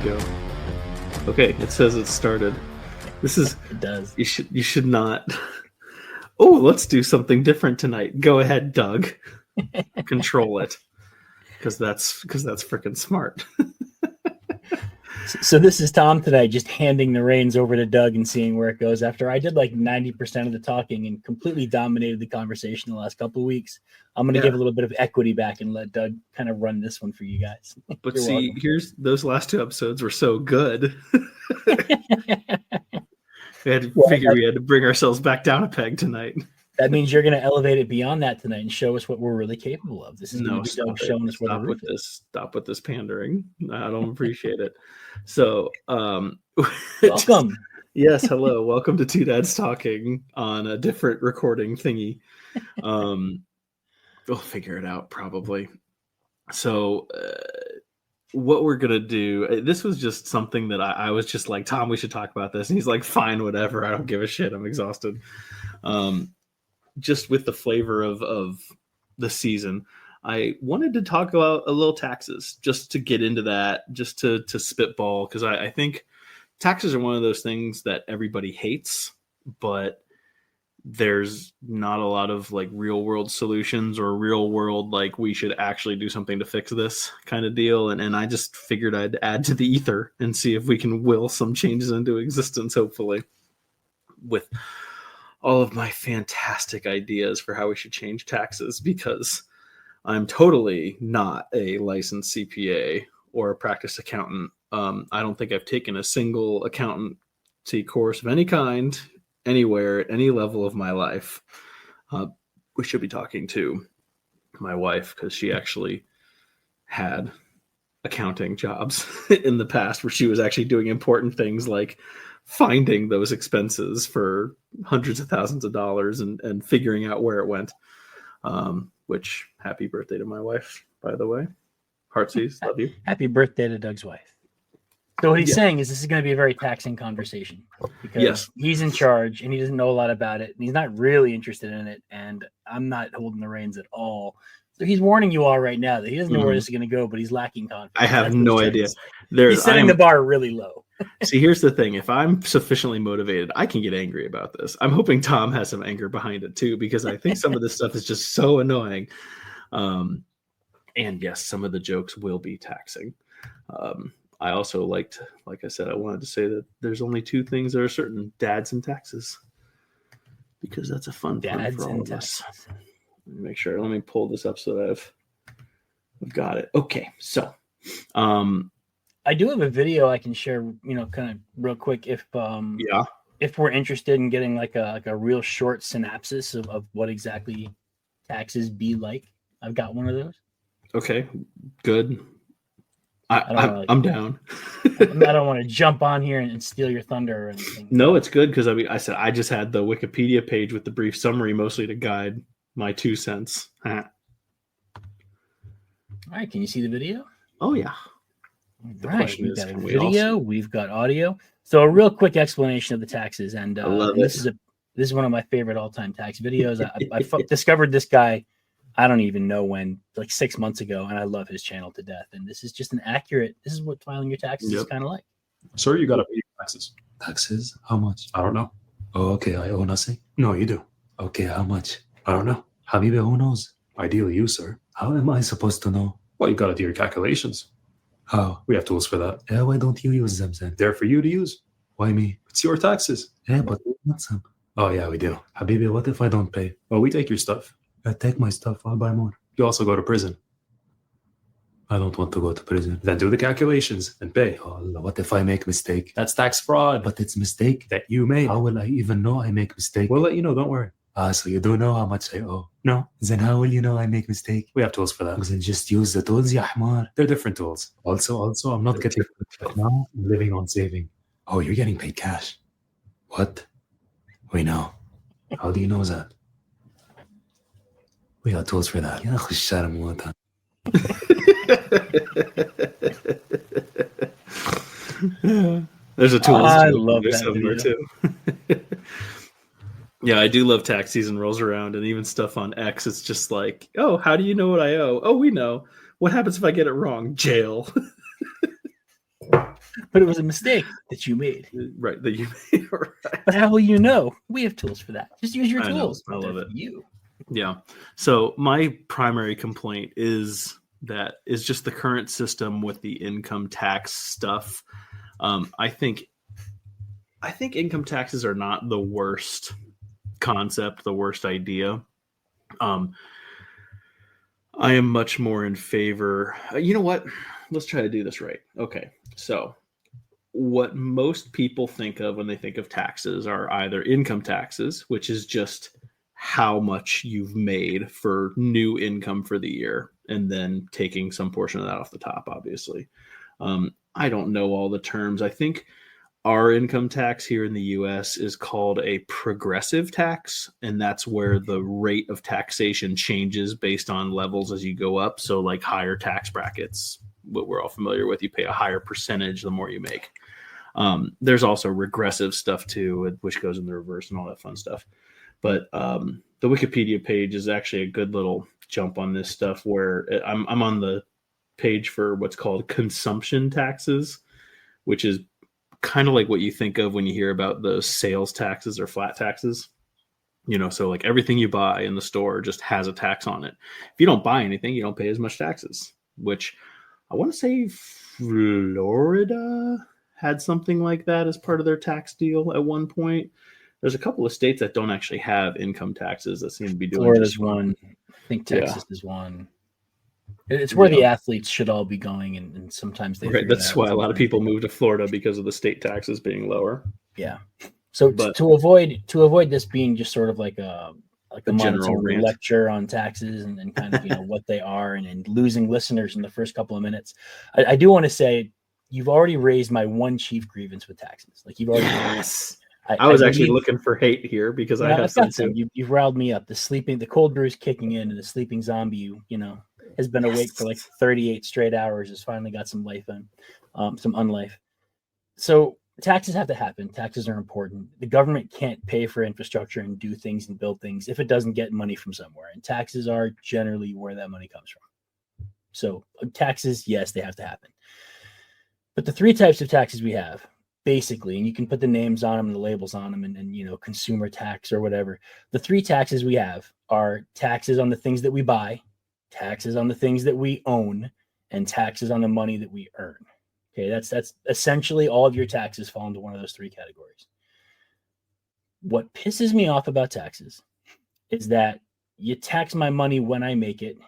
go. Okay, it says it started. This is. It does. You should not. Oh, let's do something different tonight. Go ahead, Doug. Control it, because that's freaking smart. So this is Tom today, just handing the reins over to Doug and seeing where it goes. After I did like 90% of the talking and completely dominated the conversation the last couple of weeks, I'm going to give a little bit of equity back and let Doug kind of run this one for you guys. But see, welcome. Here's those last two episodes were so good. We had to bring ourselves back down a peg tonight. That means you're going to elevate it beyond that tonight and show us what we're really capable of. This is Doug showing us what we're Stop with this pandering. I don't appreciate it. So, welcome. Yes, hello. Welcome to Two Dads Talking on a different recording thingy. We'll figure it out probably. So, what we're going to do, this was just something that I was just like, Tom, we should talk about this. And he's like, fine, whatever. I don't give a shit. I'm exhausted. Just with the flavor of the season, I wanted to talk about a little taxes, just to get into that, just to spitball, because I think taxes are one of those things that everybody hates, but there's not a lot of like real world solutions or real world, like we should actually do something to fix this kind of deal. And I just figured I'd add to the ether and see if we can will some changes into existence, hopefully, with all of my fantastic ideas for how we should change taxes, because I'm totally not a licensed CPA or a practice accountant. I don't think I've taken a single accountancy course of any kind anywhere at any level of my life. We should be talking to my wife, because she actually had accounting jobs in the past where she was actually doing important things like finding those expenses for hundreds of thousands of dollars and figuring out where it went. Which, happy birthday to my wife, by the way. Heartsies, love you. Happy birthday to Doug's wife. So what he's saying is this is going to be a very taxing conversation, because he's in charge and he doesn't know a lot about it. And he's not really interested in it. And I'm not holding the reins at all. So he's warning you all right now that he doesn't know where this is going to go, but he's lacking confidence. I have no idea. He's setting the bar really low. See, here's the thing. If I'm sufficiently motivated, I can get angry about this. I'm hoping Tom has some anger behind it too, because I think some of this stuff is just so annoying. And yes, some of the jokes will be taxing. I also like I said, I wanted to say that there's only two things that are certain: dads and taxes, because that's a fun thing for all of us. Let me make sure. Let me pull this up so that I've got it. Okay, so I do have a video I can share, kind of real quick if we're interested in getting like a real short synopsis of what exactly taxes be like. I've got one of those. Okay, good. I'm down. I don't want to jump on here and steal your thunder or anything. No, it's good, because I just had the Wikipedia page with the brief summary, mostly to guide my 2 cents. All right, can you see the video? Oh yeah. Right, we've got a video, we've got audio. So a real quick explanation of the taxes, and this is one of my favorite all-time tax videos. I discovered this guy, I don't even know when, like 6 months ago, and I love his channel to death. And this is just this is what filing your taxes is kind of like. Sir, you got to pay your taxes. Taxes? How much? I don't know. Oh, okay, I owe nothing? No, you do. Okay, how much? I don't know. Habibi, who knows? Ideally you, sir. How am I supposed to know? Well, you got to do your calculations. How? We have tools for that. Yeah, why don't you use them then? They're for you to use. Why me? It's your taxes. Yeah, but we want some. Oh, yeah, we do. Habibi, what if I don't pay? Well, we take your stuff. I take my stuff. I'll buy more. You also go to prison. I don't want to go to prison. Then do the calculations and pay. Oh, what if I make mistake? That's tax fraud. But it's mistake that you made. How will I even know I make mistake? We'll let you know. Don't worry. So you do know how much I owe? No. Then how will you know I make mistake? We have tools for that. Then just use the tools, ya Ahmar. They're different tools. Also, I'm not getting now. I'm living on saving. Oh, you're getting paid cash. What? We know. How do you know that? We got tools for that. There's a tool. I love that video too. Yeah, I do love tax season rolls around, and even stuff on X. It's just like, oh, how do you know what I owe? Oh, we know. What happens if I get it wrong? Jail. But it was a mistake that you made. Right, that you made. Right. But how will you know? We have tools for that. Just use your I tools. I love it. You. Yeah. So my primary complaint is just the current system with the income tax stuff. I think income taxes are not the worst concept, the worst idea. I am much more in favor. You know what? Let's try to do this right. Okay. So what most people think of when they think of taxes are either income taxes, which is just how much you've made for new income for the year, and then taking some portion of that off the top, obviously. I don't know all the terms. I think our income tax here in the US is called a progressive tax, and that's where the rate of taxation changes based on levels as you go up. So like higher tax brackets, what we're all familiar with, you pay a higher percentage the more you make. There's also regressive stuff too, which goes in the reverse and all that fun stuff. But the Wikipedia page is actually a good little jump on this stuff, where I'm on the page for what's called consumption taxes, which is kind of like what you think of when you hear about the sales taxes or flat taxes. So like everything you buy in the store just has a tax on it. If you don't buy anything, you don't pay as much taxes, which I want to say Florida had something like that as part of their tax deal at one point. There's a couple of states that don't actually have income taxes that seem to be doing. Florida's one. I think Texas is one. It's where the athletes should all be going, and sometimes they. Right, that's why a lot of people move to Florida, because of the state taxes being lower. Yeah. So to avoid this being just sort of like a general lecture on taxes and kind of what they are, and losing listeners in the first couple of minutes, I do want to say you've already raised my one chief grievance with taxes. Like you've already. Yes. I was actually looking for hate here because I have some too. You've riled me up. The cold brew is kicking in, and the sleeping zombie, has been awake for like 38 straight hours, has finally got some life in, some unlife. So taxes have to happen. Taxes are important. The government can't pay for infrastructure and do things and build things if it doesn't get money from somewhere. And taxes are generally where that money comes from. So taxes, yes, they have to happen. But the three types of taxes we have, basically, and you can put the names on them and the labels on them, and consumer tax or whatever. The three taxes we have are taxes on the things that we buy, taxes on the things that we own, and taxes on the money that we earn. Okay, that's essentially all of your taxes fall into one of those three categories. What pisses me off about taxes is that you tax my money when I make it.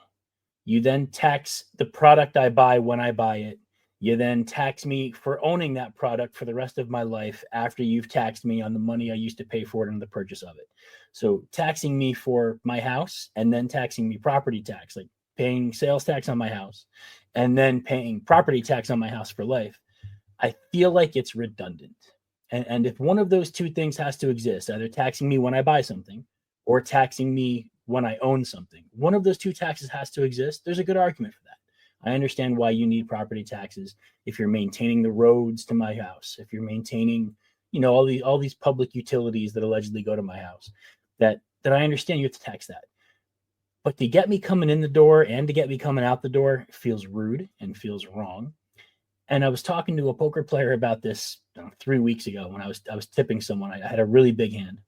You then tax the product I buy when I buy it. You then tax me for owning that product for the rest of my life after you've taxed me on the money I used to pay for it and the purchase of it. So taxing me for my house and then taxing me property tax, like paying sales tax on my house and then paying property tax on my house for life. I feel like it's redundant. And if one of those two things has to exist, either taxing me when I buy something or taxing me when I own something, one of those two taxes has to exist. There's a good argument for that. I understand why you need property taxes if you're maintaining the roads to my house, if you're maintaining, all these public utilities that allegedly go to my house, that I understand you have to tax that. But to get me coming in the door and to get me coming out the door feels rude and feels wrong. And I was talking to a poker player about this 3 weeks ago when I was tipping someone. I had a really big hand,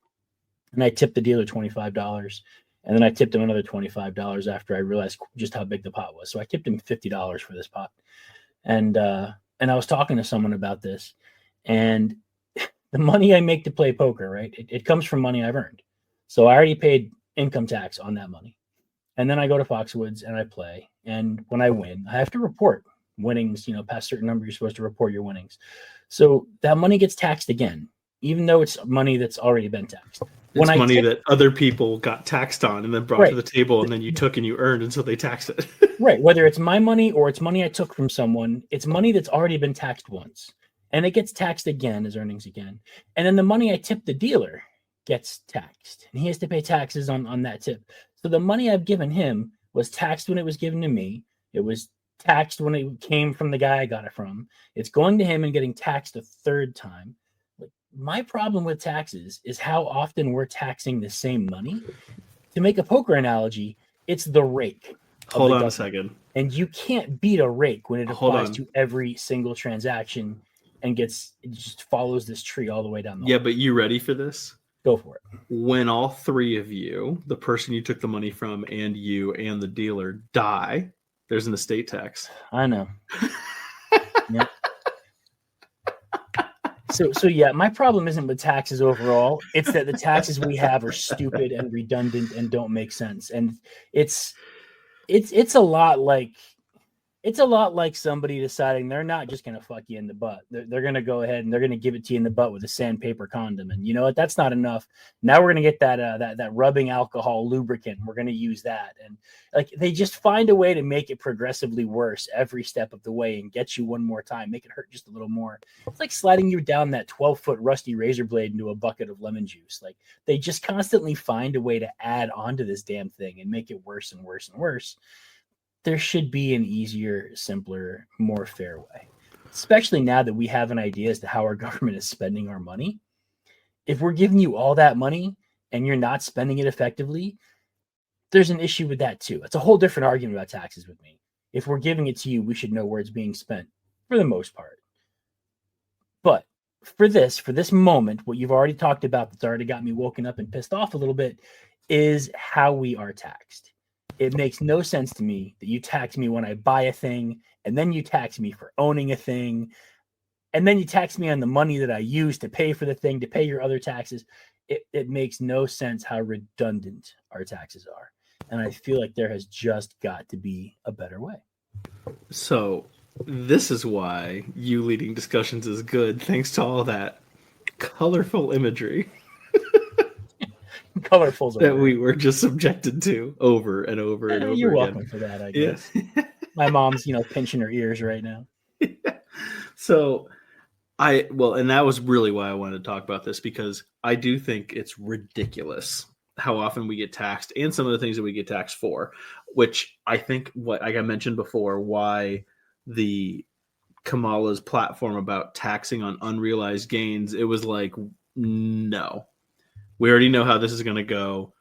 and I tipped the dealer $25. And then I tipped him another $25 after I realized just how big the pot was. So I tipped him $50 for this pot. And I was talking to someone about this. And the money I make to play poker, right? It comes from money I've earned. So I already paid income tax on that money. And then I go to Foxwoods and I play. And when I win, I have to report winnings, past a certain number, you're supposed to report your winnings. So that money gets taxed again, even though it's money that's already been taxed. It's money that other people got taxed on and then brought to the table, and then you took and you earned, and so they taxed it. Right. Whether it's my money or it's money I took from someone, it's money that's already been taxed once. And it gets taxed again as earnings again. And then the money I tipped the dealer gets taxed. And he has to pay taxes on that tip. So the money I've given him was taxed when it was given to me. It was taxed when it came from the guy I got it from. It's going to him and getting taxed a third time. My problem with taxes is how often we're taxing the same money. To make a poker analogy, it's the rake. Hold on a second. And you can't beat a rake when it applies to every single transaction and it just follows this tree all the way down the line. But you ready for this? Go for it. When all three of you, the person you took the money from and you and the dealer, die, there's an estate tax. I know. Yeah. So yeah, my problem isn't with taxes overall. It's that the taxes we have are stupid and redundant and don't make sense. And it's a lot like somebody deciding they're not just going to fuck you in the butt. They're going to go ahead and they're going to give it to you in the butt with a sandpaper condom. And you know what? That's not enough. Now we're going to get that rubbing alcohol lubricant. We're going to use that. And like, they just find a way to make it progressively worse every step of the way and get you one more time, make it hurt just a little more. It's like sliding you down that 12-foot rusty razor blade into a bucket of lemon juice. Like, they just constantly find a way to add onto this damn thing and make it worse and worse and worse. There should be an easier, simpler, more fair way, especially now that we have an idea as to how our government is spending our money. If we're giving you all that money and you're not spending it effectively, there's an issue with that too. It's a whole different argument about taxes with me. If we're giving it to you, we should know where it's being spent for the most part. But for this moment, what you've already talked about that's already got me woken up and pissed off a little bit is how we are taxed. It makes no sense to me that you tax me when I buy a thing, and then you tax me for owning a thing, and then you tax me on the money that I use to pay for the thing, to pay your other taxes. It makes no sense how redundant our taxes are. And I feel like there has just got to be a better way. So this is why you leading discussions is good, thanks to all that colorful imagery. Colorful that we were just subjected to over and over and over you're again. Welcome for that, I guess. Yeah. My mom's, pinching her ears right now. Yeah. So and that was really why I wanted to talk about this, because I do think it's ridiculous how often we get taxed and some of the things that we get taxed for, which I think like I mentioned before, why the Kamala's platform about taxing on unrealized gains, it was like, no. We already know how this is going to go.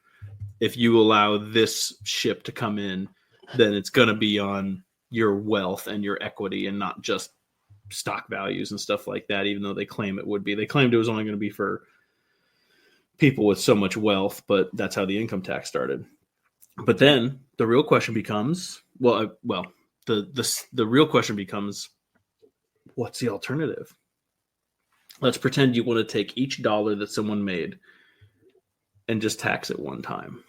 If you allow this ship to come in, then it's going to be on your wealth and your equity and not just stock values and stuff like that, even though they claim it would be. They claimed it was only going to be for people with so much wealth, but that's how the income tax started. But then the real question becomes, the real question becomes, what's the alternative? Let's pretend you want to take each dollar that someone made and just tax it one time.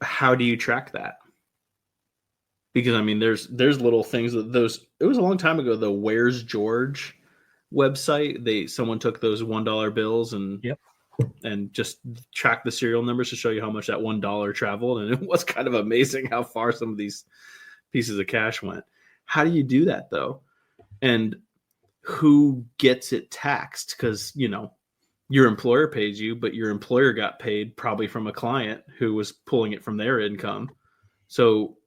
How do you track that? Because I mean, there's little things that it was a long time ago, the Where's George website. Someone took those $1 bills and just tracked the serial numbers to show you how much that $1 traveled. And it was kind of amazing how far some of these pieces of cash went. How do you do that though? And who gets it taxed? Because, your employer pays you, but your employer got paid probably from a client who was pulling it from their income. So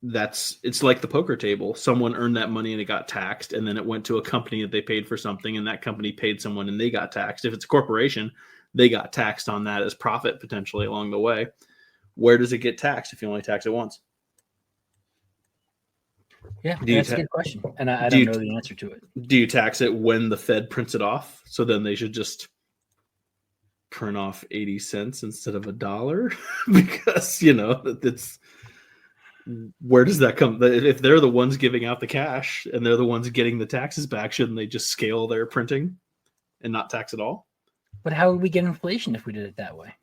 it's like the poker table. Someone earned that money and it got taxed, and then it went to a company that they paid for something, and that company paid someone and they got taxed. If it's a corporation, they got taxed on that as profit potentially along the way. Where does it get taxed if you only tax it once? Yeah, that's a good question, and I don't know the answer to it. Do you tax it when the Fed prints it off? So then they should just print off 80 cents instead of $1 because, it's where does that come? If they're the ones giving out the cash and they're the ones getting the taxes back, shouldn't they just scale their printing and not tax at all? But how would we get inflation if we did it that way?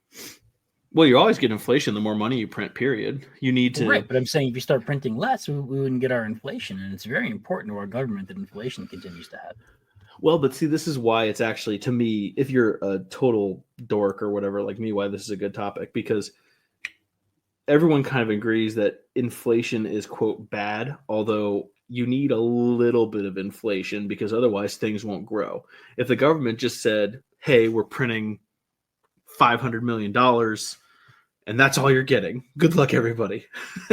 Well, you always get inflation the more money you print, period. You need to... Right, but I'm saying if you start printing less, we wouldn't get our inflation. And it's very important to our government that inflation continues to happen. Well, but see, this is why it's actually, to me, if you're a total dork or whatever like me, why this is a good topic. Because everyone kind of agrees that inflation is, quote, bad, although you need a little bit of inflation because otherwise things won't grow. If the government just said, hey, we're printing $500 million, and that's all you're getting. Good luck, everybody.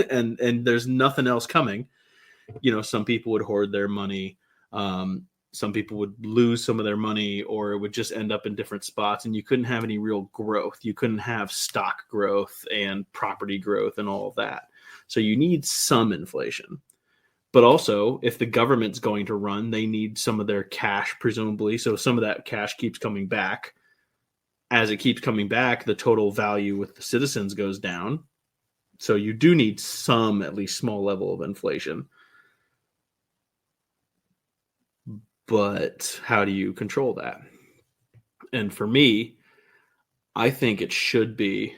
and there's nothing else coming. Some people would hoard their money. Some people would lose some of their money, or it would just end up in different spots, and you couldn't have any real growth. You couldn't have stock growth and property growth and all of that. So you need some inflation. But also, if the government's going to run, they need some of their cash, presumably. So some of that cash keeps coming back. As it keeps coming back, the total value with the citizens goes down. So you do need some, at least small level of inflation. But how do you control that? And for me, I think it should be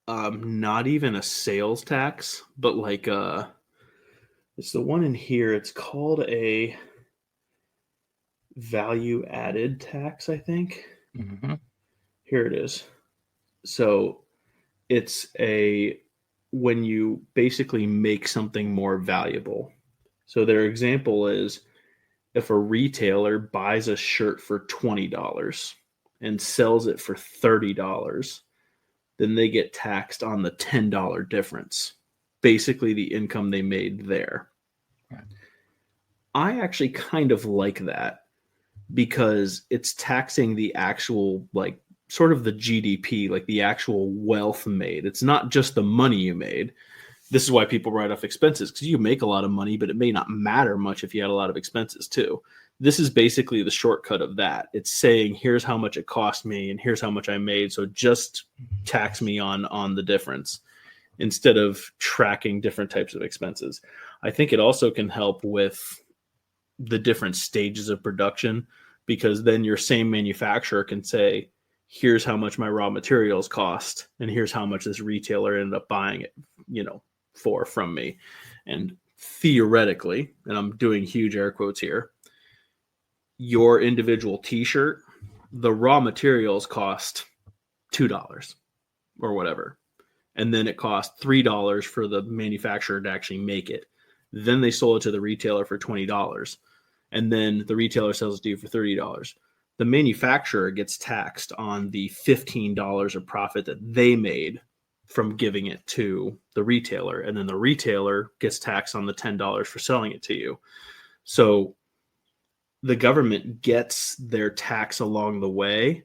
not even a sales tax, but like it's the one in here. It's called a value added tax, I think. Mm-hmm. Here it is. So it's when you basically make something more valuable. So their example is if a retailer buys a shirt for $20 and sells it for $30, then they get taxed on the $10 difference, basically the income they made there. Right. I actually kind of like that because it's taxing the actual, like, sort of the GDP, like the actual wealth made. It's not just the money you made. This is why people write off expenses, because you make a lot of money, but it may not matter much if you had a lot of expenses too. This is basically the shortcut of that. It's saying, here's how much it cost me and here's how much I made. So just tax me on the difference instead of tracking different types of expenses. I think it also can help with the different stages of production, because then your same manufacturer can say, here's how much my raw materials cost and here's how much this retailer ended up buying it, for from me. And theoretically, and I'm doing huge air quotes here, your individual t-shirt, the raw materials cost $2 or whatever. And then it cost $3 for the manufacturer to actually make it. Then they sold it to the retailer for $20. And then the retailer sells it to you for $30. The manufacturer gets taxed on the $15 of profit that they made from giving it to the retailer. And then the retailer gets taxed on the $10 for selling it to you. So the government gets their tax along the way,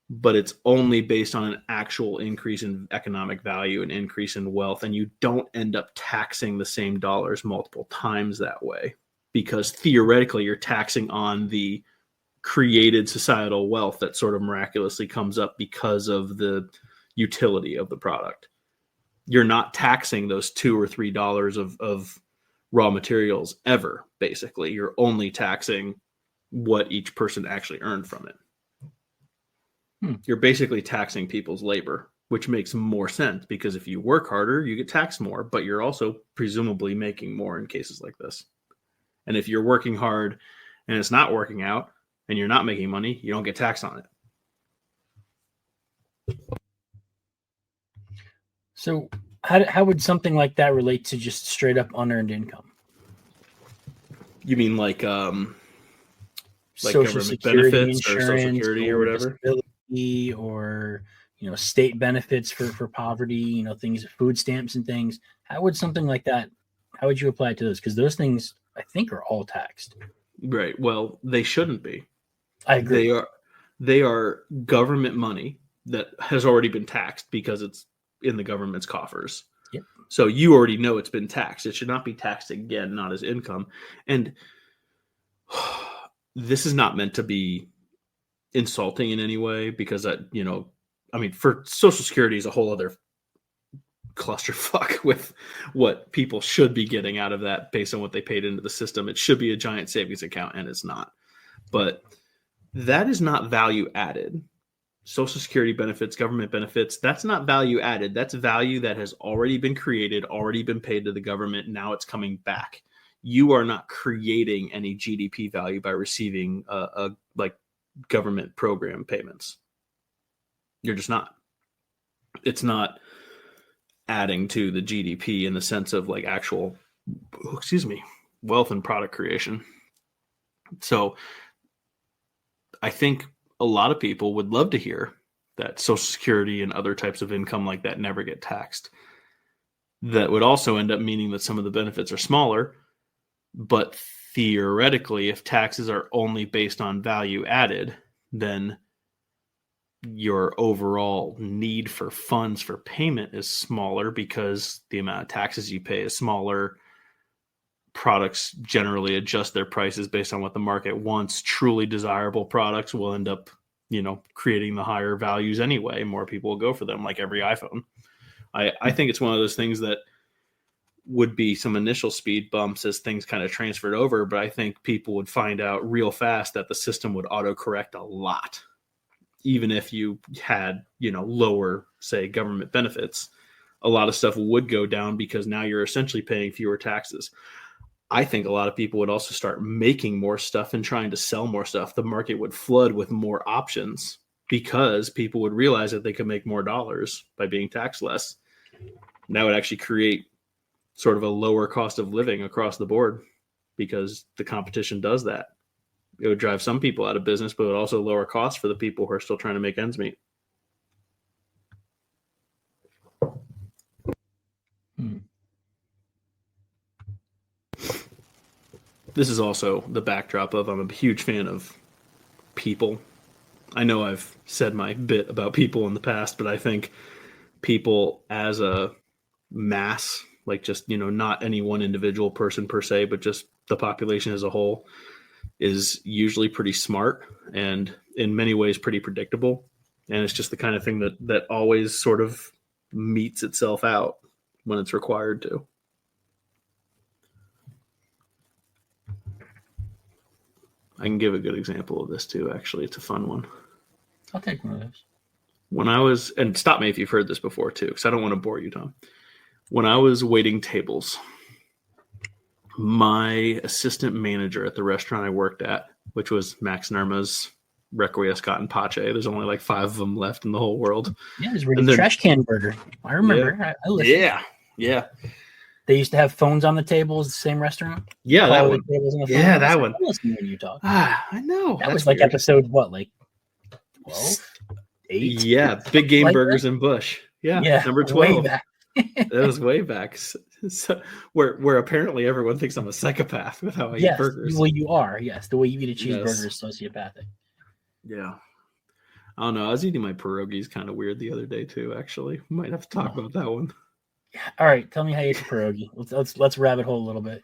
but it's only based on an actual increase in economic value and increase in wealth. And you don't end up taxing the same dollars multiple times that way, because theoretically you're taxing on the created societal wealth that sort of miraculously comes up because of the utility of the product. You're not taxing those $2 or $3 of raw materials ever, basically. You're only taxing what each person actually earned from it. You're basically taxing people's labor, which makes more sense, because if you work harder, you get taxed more, but you're also presumably making more in cases like this. And if you're working hard and it's not working out and you're not making money, you don't get taxed on it. So how would something like that relate to just straight up unearned income? You mean like Social Security benefits, insurance, or Social Security or whatever, or state benefits for poverty, things, food stamps and things? How would something like that? How would you apply it to those? Because those things, I think, are all taxed. Right. Well, they shouldn't be. I agree. They are government money that has already been taxed because it's in the government's coffers. Yep. So you already know it's been taxed. It should not be taxed again, not as income. And this is not meant to be insulting in any way, because for Social Security is a whole other clusterfuck with what people should be getting out of that based on what they paid into the system. It should be a giant savings account, and it's not. But that is not value added. Social Security benefits, government benefits, that's not value added. That's value that has already been created, already been paid to the government. Now it's coming back. You are not creating any GDP value by receiving like government program payments. You're just not. It's not adding to the GDP in the sense of like actual, wealth and product creation. So I think a lot of people would love to hear that Social Security and other types of income like that never get taxed. That would also end up meaning that some of the benefits are smaller, but theoretically, if taxes are only based on value added, then your overall need for funds for payment is smaller because the amount of taxes you pay is smaller. Products generally adjust their prices based on what the market wants. Truly desirable products will end up, creating the higher values anyway. More people will go for them, like every iPhone. I think it's one of those things that would be some initial speed bumps as things kind of transferred over, but I think people would find out real fast that the system would autocorrect a lot. Even if you had, lower, say, government benefits, a lot of stuff would go down because now you're essentially paying fewer taxes. I think a lot of people would also start making more stuff and trying to sell more stuff. The market would flood with more options because people would realize that they could make more dollars by being taxed less. And that would actually create sort of a lower cost of living across the board because the competition does that. It would drive some people out of business, but it would also lower costs for the people who are still trying to make ends meet. This is also the backdrop of I'm a huge fan of people. I know I've said my bit about people in the past, but I think people as a mass, like just, not any one individual person per se, but just the population as a whole, is usually pretty smart and in many ways pretty predictable. And it's just the kind of thing that always sort of meets itself out when it's required to. I can give a good example of this too, actually. It's a fun one. I'll take one of those. When I was, and stop me if you've heard this before too, because I don't want to bore you, Tom. When I was waiting tables, my assistant manager at the restaurant I worked at, which was Max Nerma's Requiescat and Pache. There's only like 5 of them left in the whole world. Yeah, it's really trash can burger. I remember. Yeah. I listened. Yeah. They used to have phones on the tables, the same restaurant. Yeah, that one. Yeah, that one. I listened when you talk. I know. That was like weird. Episode what, like 12, 8? Yeah, Big Game like Burgers in Bush. Yeah, number 12. That was way back. So, where apparently everyone thinks I'm a psychopath with how I eat burgers. Well, you are. Yes, the way you eat a cheeseburger is sociopathic. Yeah. I don't know. I was eating my pierogies kind of weird the other day too. Actually, we might have to talk about that one. All right, tell me how you eat a pierogi. Let's rabbit hole a little bit.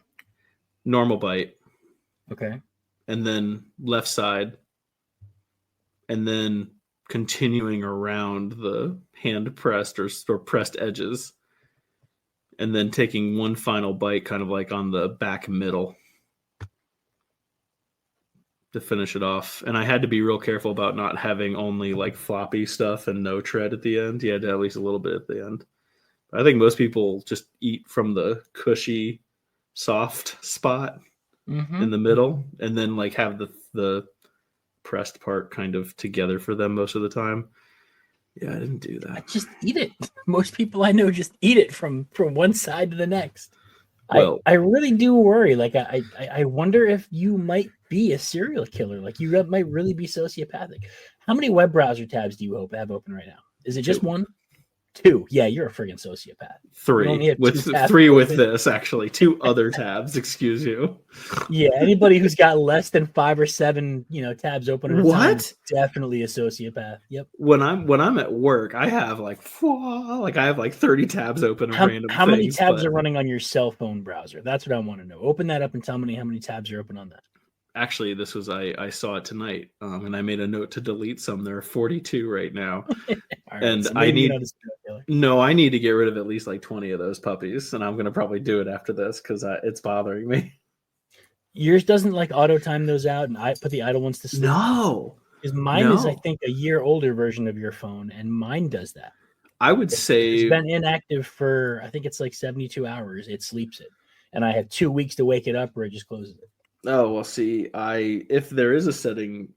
Normal bite. Okay. And then left side. And then continuing around the hand pressed or pressed edges. And then taking one final bite kind of like on the back middle to finish it off. And I had to be real careful about not having only like floppy stuff and no tread at the end. You had to have at least a little bit at the end. I think most people just eat from the cushy, soft spot in the middle and then like have the pressed part kind of together for them most of the time. Yeah, I didn't do that. Just eat it. Most people I know just eat it from one side to the next. Well, I really do worry. Like I wonder if you might be a serial killer. Like you might really be sociopathic. How many web browser tabs do you have open right now? Is it just 1? 2. Yeah, you're a friggin' sociopath. 3 with 3 with this actually. 2 other tabs. Excuse you. Yeah, anybody who's got less than 5 or 7, tabs open at a time is definitely a sociopath. Yep. When I'm at work, I have like 30 tabs open. How many tabs are running on your cell phone browser? That's what I want to know. Open that up and tell me how many tabs are open on that. Actually, this was I saw it tonight, and I made a note to delete some. There are 42 right now, right, and so I need to get rid of at least like 20 of those puppies, and I'm going to probably do it after this because it's bothering me. Yours doesn't like auto time those out, and I put the idle ones to sleep. No, because mine is I think a year older version of your phone, and mine does that. I would say it's been inactive for I think it's like 72 hours. It sleeps it, and I have 2 weeks to wake it up, or it just closes it. Oh, well, see, if there is a setting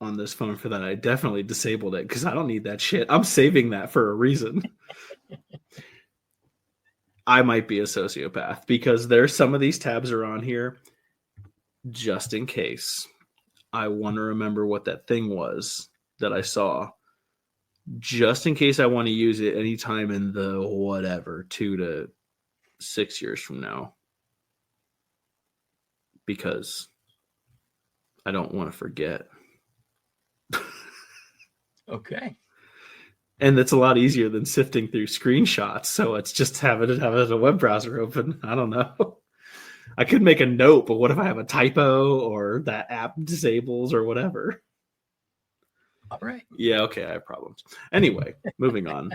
on this phone for that, I definitely disabled it because I don't need that shit. I'm saving that for a reason. I might be a sociopath because there's some of these tabs are on here just in case. I want to remember what that thing was that I saw just in case I want to use it anytime in the whatever 2 to 6 years from now. Because I don't want to forget. Okay. And it's a lot easier than sifting through screenshots. So it's just have it a web browser open. I don't know. I could make a note, but what if I have a typo or that app disables or whatever? All right. Yeah, okay, I have problems. Anyway, moving on.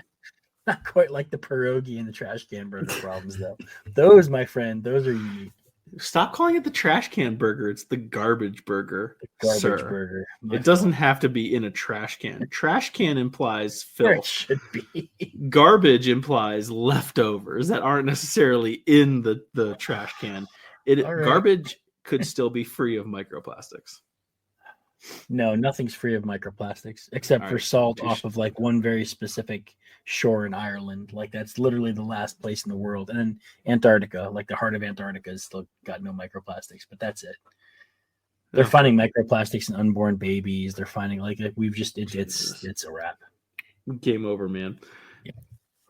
Not quite like the pierogi and the trash can burger problems, though. Those, my friend, those are unique. Stop calling it the trash can burger. It's the garbage burger. The garbage burger. It doesn't have to be in a trash can. Trash can implies filth. It should be. Garbage implies leftovers that aren't necessarily in the trash can. Right. Garbage could still be free of microplastics. No, nothing's free of microplastics except for salt off of like one very specific shore in Ireland. Like that's literally the last place in the world. And then Antarctica, like the heart of Antarctica, has still got no microplastics, but that's it. They're finding microplastics in unborn babies. They're finding we've just it's a wrap. Game over, man. Yeah.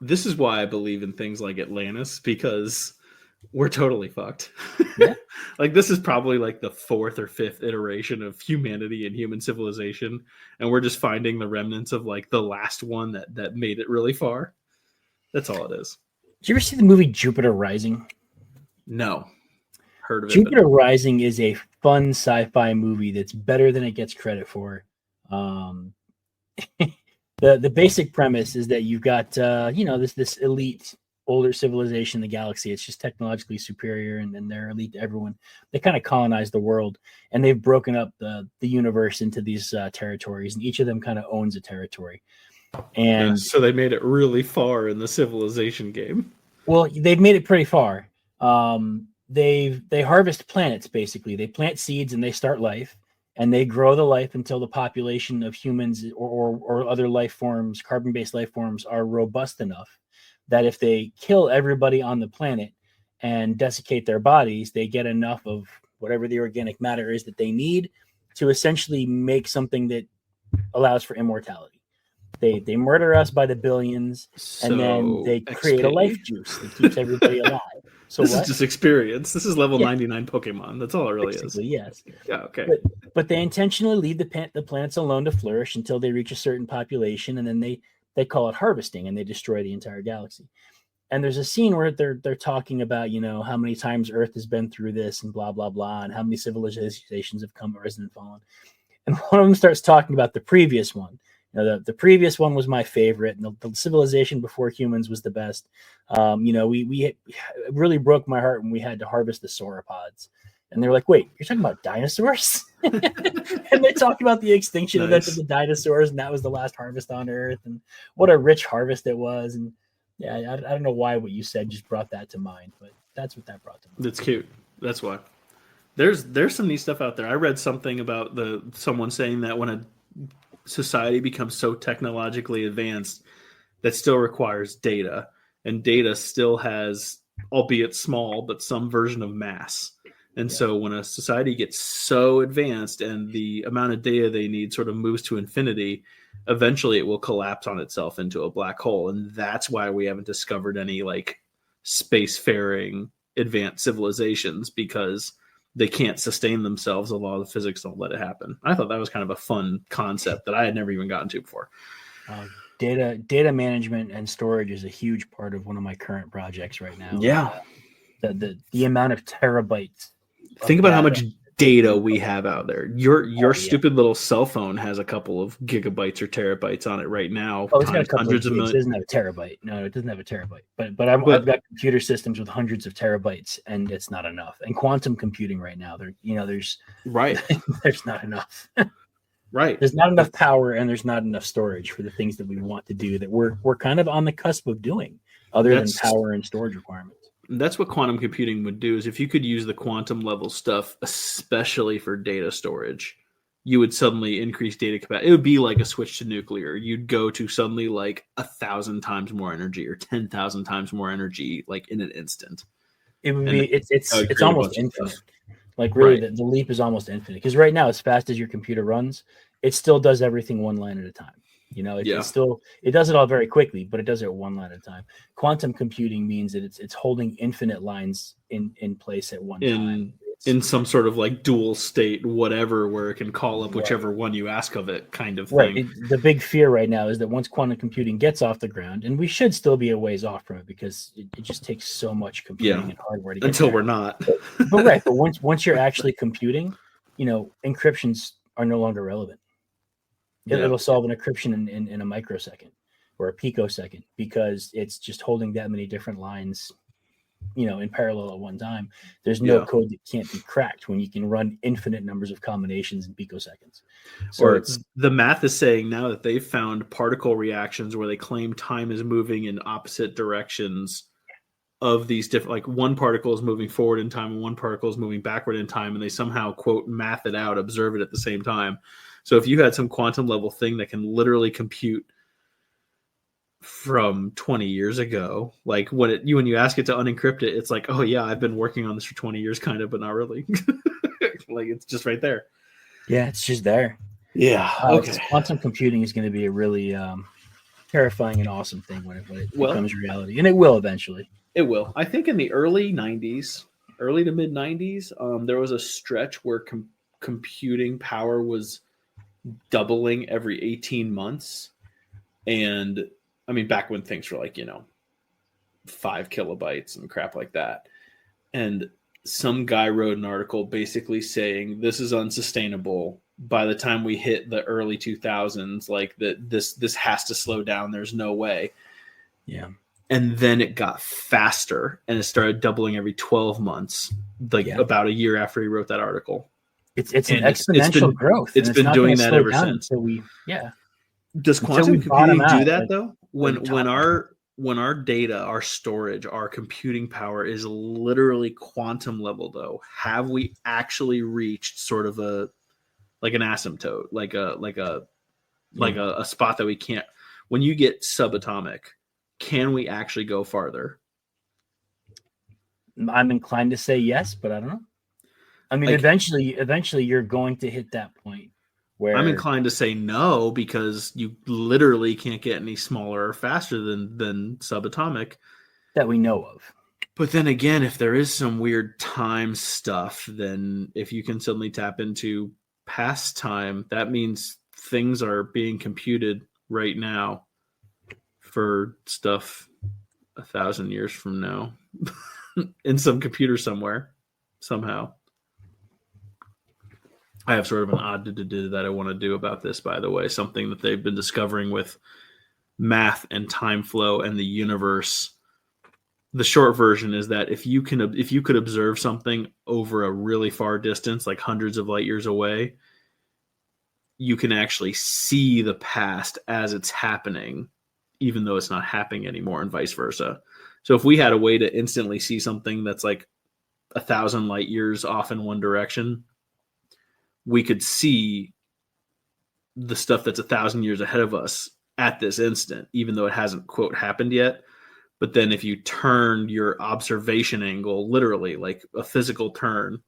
This is why I believe in things like Atlantis, because we're totally fucked. Yeah. Like this is probably like the 4th or 5th iteration of humanity and human civilization, and we're just finding the remnants of like the last one that made it really far. That's all it is. Did you ever see the movie Jupiter Rising? No. Heard of it. Jupiter Rising is a fun sci-fi movie that's better than it gets credit for. The basic premise is that you've got this elite older civilization in the galaxy. It's just technologically superior, and they're elite to everyone. They kind of colonize the world, and they've broken up the universe into these territories, and each of them kind of owns a territory. And so they made it really far in the civilization game. Well, they've made it pretty far. They harvest planets, basically. They plant seeds and they start life, and they grow the life until the population of humans or other life forms, carbon-based life forms, are robust enough that if they kill everybody on the planet and desiccate their bodies, they get enough of whatever the organic matter is that they need to essentially make something that allows for immortality. They murder us by the billions, and then they create a life juice that keeps everybody alive. So this is just experience. This is level 99 Pokemon. That's all it really basically is. Yes. Yeah, okay. But they intentionally leave the planets alone to flourish until they reach a certain population, and then they call it harvesting, and they destroy the entire galaxy. And there's a scene where they're talking about, how many times Earth has been through this and blah, blah, blah, and how many civilizations have come, risen, and fallen. And one of them starts talking about the previous one. The previous one was my favorite, and the civilization before humans was the best. We it really broke my heart when we had to harvest the sauropods. And they're like, wait, you're talking about dinosaurs? And they talk about the extinction event of the dinosaurs, and that was the last harvest on Earth, and what a rich harvest it was. And yeah, I don't know why what you said just brought that to mind, but that's what that brought to mind. That's cute. That's why. There's some neat stuff out there. I read something about someone saying that when a society becomes so technologically advanced, that still requires data, and data still has, albeit small, but some version of mass. And so when a society gets so advanced and the amount of data they need sort of moves to infinity, eventually it will collapse on itself into a black hole. And that's why we haven't discovered any like spacefaring advanced civilizations, because they can't sustain themselves. A lot of the physics don't let it happen. I thought that was kind of a fun concept that I had never even gotten to before. Data management and storage is a huge part of one of my current projects right now. Yeah. The amount of terabytes. Think about how much data we have out there. Your stupid little cell phone has a couple of gigabytes or terabytes on it right now. Oh, it's got a couple hundreds of millions. It doesn't have a terabyte. No, it doesn't have a terabyte. But I've got computer systems with hundreds of terabytes, and it's not enough. And quantum computing right now, there's there's not enough. Right. There's not enough power, and there's not enough storage for the things that we want to do that we're kind of on the cusp of doing, other than power and storage requirements. That's what quantum computing would do, is if you could use the quantum level stuff, especially for data storage, you would suddenly increase data capacity. It would be like a switch to nuclear. You'd go to suddenly like 1,000 times more energy or 10,000 times more energy, like in an instant. It would be, it's almost infinite. Like really, the leap is almost infinite, because right now, as fast as your computer runs, it still does everything one line at a time. It does it all very quickly, but it does it one line at a time. Quantum computing means that it's holding infinite lines in place at one time. in some sort of like dual state, whatever, where it can call up whichever one you ask of it, kind of thing. The big fear right now is that once quantum computing gets off the ground, and we should still be a ways off from it because it just takes so much computing and hardware to get until there. We're not. but once you're actually computing, encryptions are no longer relevant. It'll solve an encryption in a microsecond or a picosecond because it's just holding that many different lines, in parallel at one time. There's no code that can't be cracked when you can run infinite numbers of combinations in picoseconds. So the math is saying now that they've found particle reactions where they claim time is moving in opposite directions of these different, like one particle is moving forward in time and one particle is moving backward in time, and they somehow, quote, math it out, observe it at the same time. So if you had some quantum level thing that can literally compute from 20 years ago, like when you ask it to unencrypt it, it's like, oh yeah, I've been working on this for 20 years kind of, but not really. Like it's just right there. Yeah, it's just there. Yeah. Okay. Quantum computing is going to be a really terrifying and awesome thing when it becomes reality, and it will eventually. It will. I think in the early to mid 90s, there was a stretch where computing power was doubling every 18 months. And I mean, back when things were like, 5 kilobytes and crap like that. And some guy wrote an article basically saying this is unsustainable. By the time we hit the early 2000s, like that this has to slow down. There's no way. Yeah. And then it got faster and it started doubling every 12 months, about a year after he wrote that article. It's an exponential growth. It's been doing that ever since. Does quantum computing do that though? When our data, our storage, our computing power is literally quantum level though, have we actually reached sort of an asymptote, like a spot that we can't, when you get subatomic, can we actually go farther? I'm inclined to say yes, but I don't know. I mean, eventually you're going to hit that point where I'm inclined to say no, because you literally can't get any smaller or faster than subatomic that we know of. But then again, if there is some weird time stuff, then if you can suddenly tap into past time, that means things are being computed right now for stuff 1,000 years from now in some computer somewhere, somehow. I have sort of an odd that I want to do about this, by the way, something that they've been discovering with math and time flow and the universe. The short version is that if you could observe something over a really far distance, like hundreds of light years away, you can actually see the past as it's happening, even though it's not happening anymore, and vice versa. So if we had a way to instantly see something that's like 1,000 light years off in one direction, we could see the stuff that's 1,000 years ahead of us at this instant, even though it hasn't, quote, happened yet. But then if you turn your observation angle, literally like a physical turn,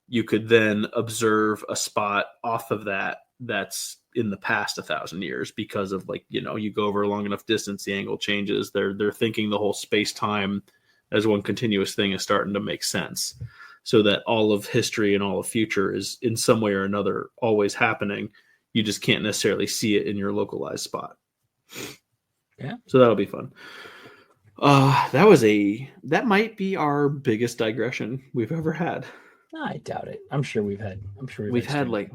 you could then observe a spot off of that's in the past 1,000 years, because of you go over a long enough distance, the angle changes. They're thinking the whole space-time as one continuous thing is starting to make sense, so that all of history and all of future is in some way or another always happening. You just can't necessarily see it in your localized spot. Yeah. So that'll be fun. That might be our biggest digression we've ever had. I doubt it. I'm sure we've had like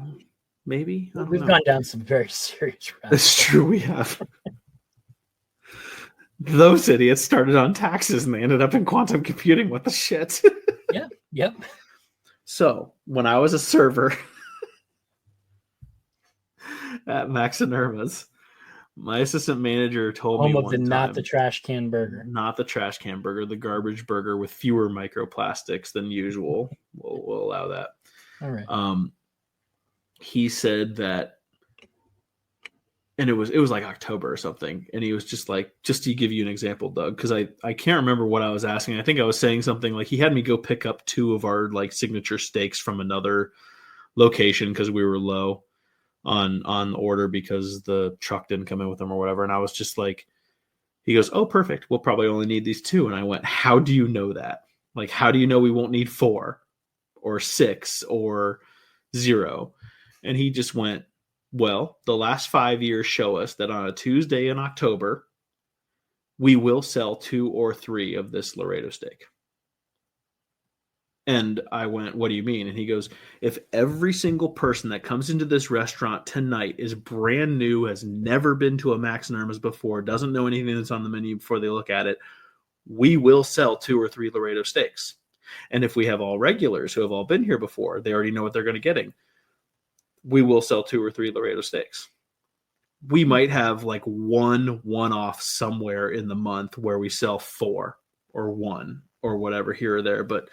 maybe we've gone down some very serious routes. That's true. We have. Those idiots started on taxes and they ended up in quantum computing. What the shit? Yeah. Yep. So when I was a server at Max and Irma's, my assistant manager told me one time, not the trash can burger, the garbage burger with fewer microplastics than usual. We'll allow that. All right. He said that, and it was like October or something, and he was just like, just to give you an example, Doug, because I can't remember what I was asking. I think I was saying something like he had me go pick up 2 of our signature steaks from another location because we were low on order because the truck didn't come in with them or whatever. And I was just like, he goes, "Oh, perfect. We'll probably only need these 2." And I went, "How do you know that? How do you know we won't need 4? or 6 or 0. And he just went, well, the last 5 years show us that on a Tuesday in October, we will sell 2 or 3 of this Laredo steak. And I went, what do you mean? And he goes, if every single person that comes into this restaurant tonight is brand new, has never been to a Max and Irma's before, doesn't know anything that's on the menu before they look at it, we will sell 2 or 3 Laredo steaks. And if we have all regulars who have all been here before, they already know what they're going to getting. We will sell 2 or 3 Laredo steaks. We might have like one-off somewhere in the month where we sell 4 or 1 or whatever here or there, but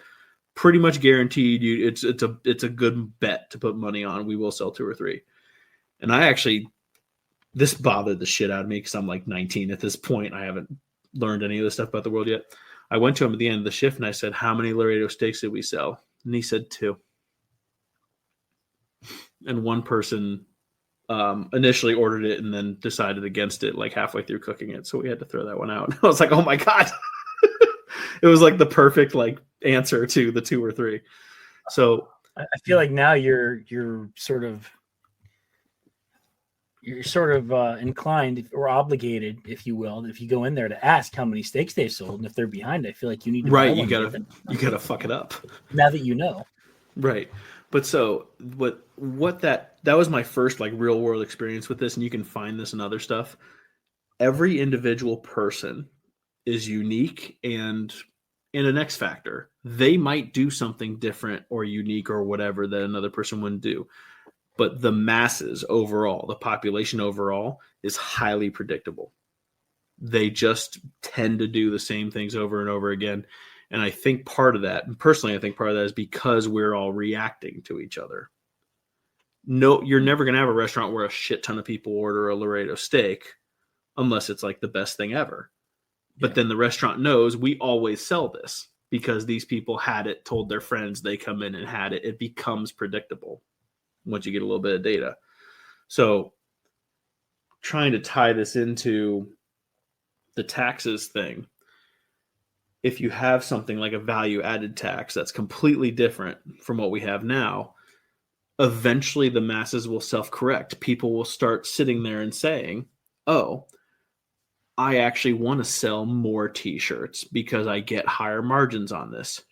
pretty much guaranteed you it's a good bet to put money on. We will sell 2 or 3. And this bothered the shit out of me because I'm like 19 at this point. I haven't learned any of this stuff about the world yet. I went to him at the end of the shift and I said, how many Laredo steaks did we sell? And he said 2. And one person initially ordered it and then decided against it like halfway through cooking it. So we had to throw that one out. I was like, oh my God. It was like the perfect like answer to the 2 or 3. So I feel like now you're sort of inclined or obligated, if you will, if you go in there to ask how many steaks they've sold, and if they're behind, I feel like you need to right. You gotta fuck it up now that you know. Right. But so what that was my first like real world experience with this, and you can find this in other stuff. Every individual person is unique and in an X factor. They might do something different or unique or whatever that another person wouldn't do. But the masses overall, the population overall, is highly predictable. They just tend to do the same things over and over again. And I think part of that, and personally, I think part of that is because we're all reacting to each other. No, you're never going to have a restaurant where a shit ton of people order a Laredo steak unless it's like the best thing ever. But then the restaurant knows we always sell this because these people had it, told their friends, they come in and had it. It becomes predictable once you get a little bit of data. So trying to tie this into the taxes thing, if you have something like a value added tax that's completely different from what we have now, eventually the masses will self-correct. People will start sitting there and saying, oh, I actually want to sell more t-shirts because I get higher margins on this.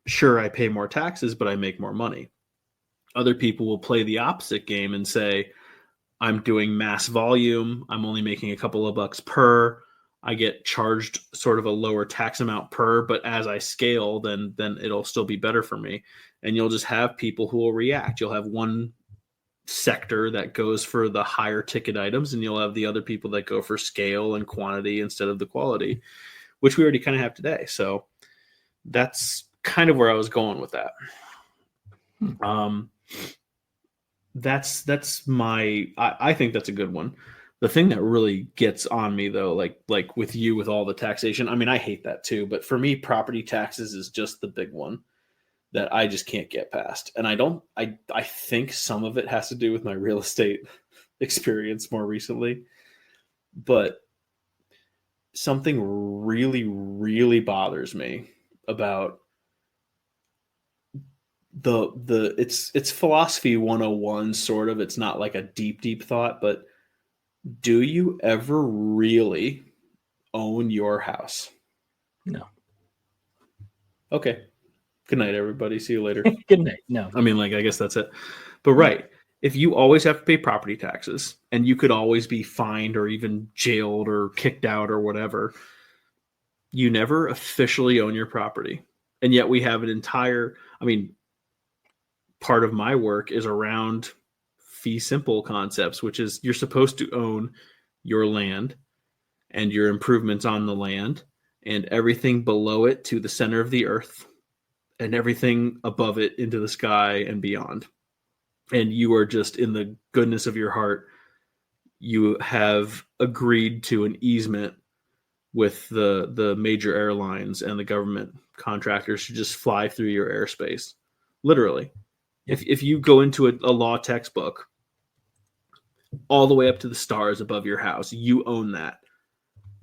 Sure, I pay more taxes, but I make more money. Other people will play the opposite game and say, I'm doing mass volume. I'm only making a couple of bucks per. I get charged sort of a lower tax amount per, but as I scale, then it'll still be better for me. And you'll just have people who will react. You'll have one sector that goes for the higher ticket items, and you'll have the other people that go for scale and quantity instead of the quality, which we already kind of have today. So that's kind of where I was going with that. That's my, I think that's a good one. The thing that really gets on me though, like with you, with all the taxation, I mean, I hate that too, but for me, property taxes is just the big one that I just can't get past. And I think some of it has to do with my real estate experience more recently, but something really, really bothers me about it's philosophy 101 sort of. It's not like a deep thought, but do you ever really own your house? No. Okay. Good night, everybody. See you later. Good night. No. I mean, like, I guess that's it. But right. If you always have to pay property taxes and you could always be fined or even jailed or kicked out or whatever, you never officially own your property. And yet we have an entire, I mean, part of my work is around fee simple concepts, which is you're supposed to own your land and your improvements on the land and everything below it to the center of the earth and everything above it into the sky and beyond. And you are just, in the goodness of your heart, you have agreed to an easement with the major airlines and the government contractors to just fly through your airspace. Literally. If you go into a law textbook, all the way up to the stars above your house, you own that.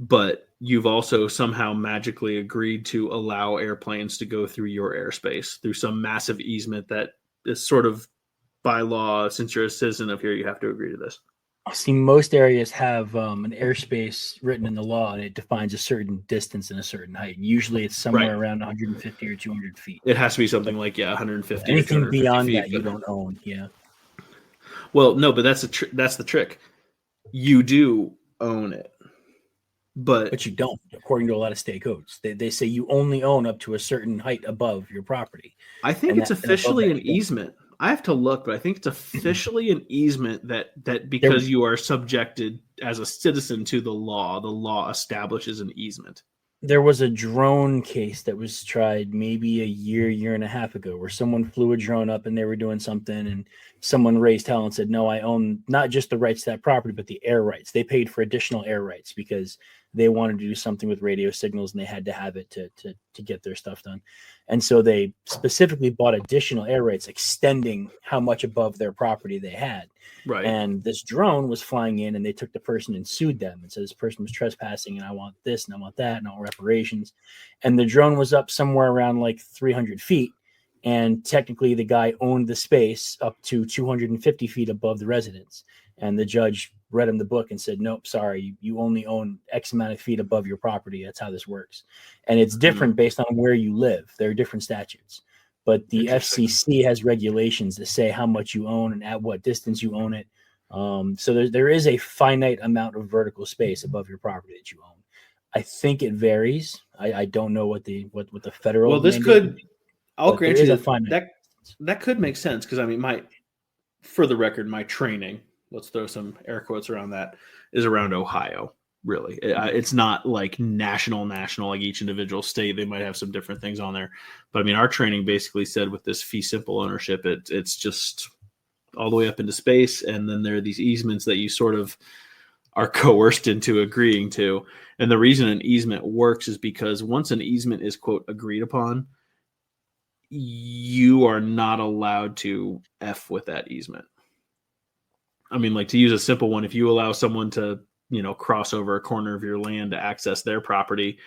but you've also somehow magically agreed to allow airplanes to go through your airspace through some massive easement that is sort of by law. Since you're a citizen of here, you have to agree to this. See, most areas have an airspace written in the law, and it defines a certain distance and a certain height. Usually it's somewhere around 150 or 200 feet. It has to be something like, 150 Anything or beyond feet, that, you don't own. Yeah. Well, no, but that's the trick. You do own it. But you don't, according to a lot of state codes. They say you only own up to a certain height above your property. I think it's officially an easement. I have to look, but I think it's officially an easement that because you are subjected as a citizen to the law establishes an easement. There was a drone case that was tried maybe a year and a half ago where someone flew a drone up and they were doing something and someone raised hell and said, no, I own not just the rights to that property, but the air rights. They paid for additional air rights because they wanted to do something with radio signals and they had to have it to get their stuff done. And so they specifically bought additional air rights, extending how much above their property they had. Right. And this drone was flying in and they took the person and sued them and said, this person was trespassing and I want this and I want that and I want reparations. And the drone was up somewhere around like 300 feet. And technically the guy owned the space up to 250 feet above the residence. And the judge read him the book and said, nope, sorry, you only own X amount of feet above your property. That's how this works. And it's different based on where you live. There are different statutes. But the FCC has regulations that say how much you own and at what distance you own it. So there is a finite amount of vertical space above your property that you own. I think it varies. I don't know what the federal. Well, this could. I'll grant you that could make sense because I mean, for the record, my training. Let's throw some air quotes around that. Is around Ohio. Really, it's not like national. Like each individual state, they might have some different things on there. But I mean, our training basically said with this fee simple ownership, it's just all the way up into space, and then there are these easements that you sort of are coerced into agreeing to. And the reason an easement works is because once an easement is quote agreed upon, you are not allowed to F with that easement. I mean, like to use a simple one, if you allow someone to cross over a corner of your land to access their property,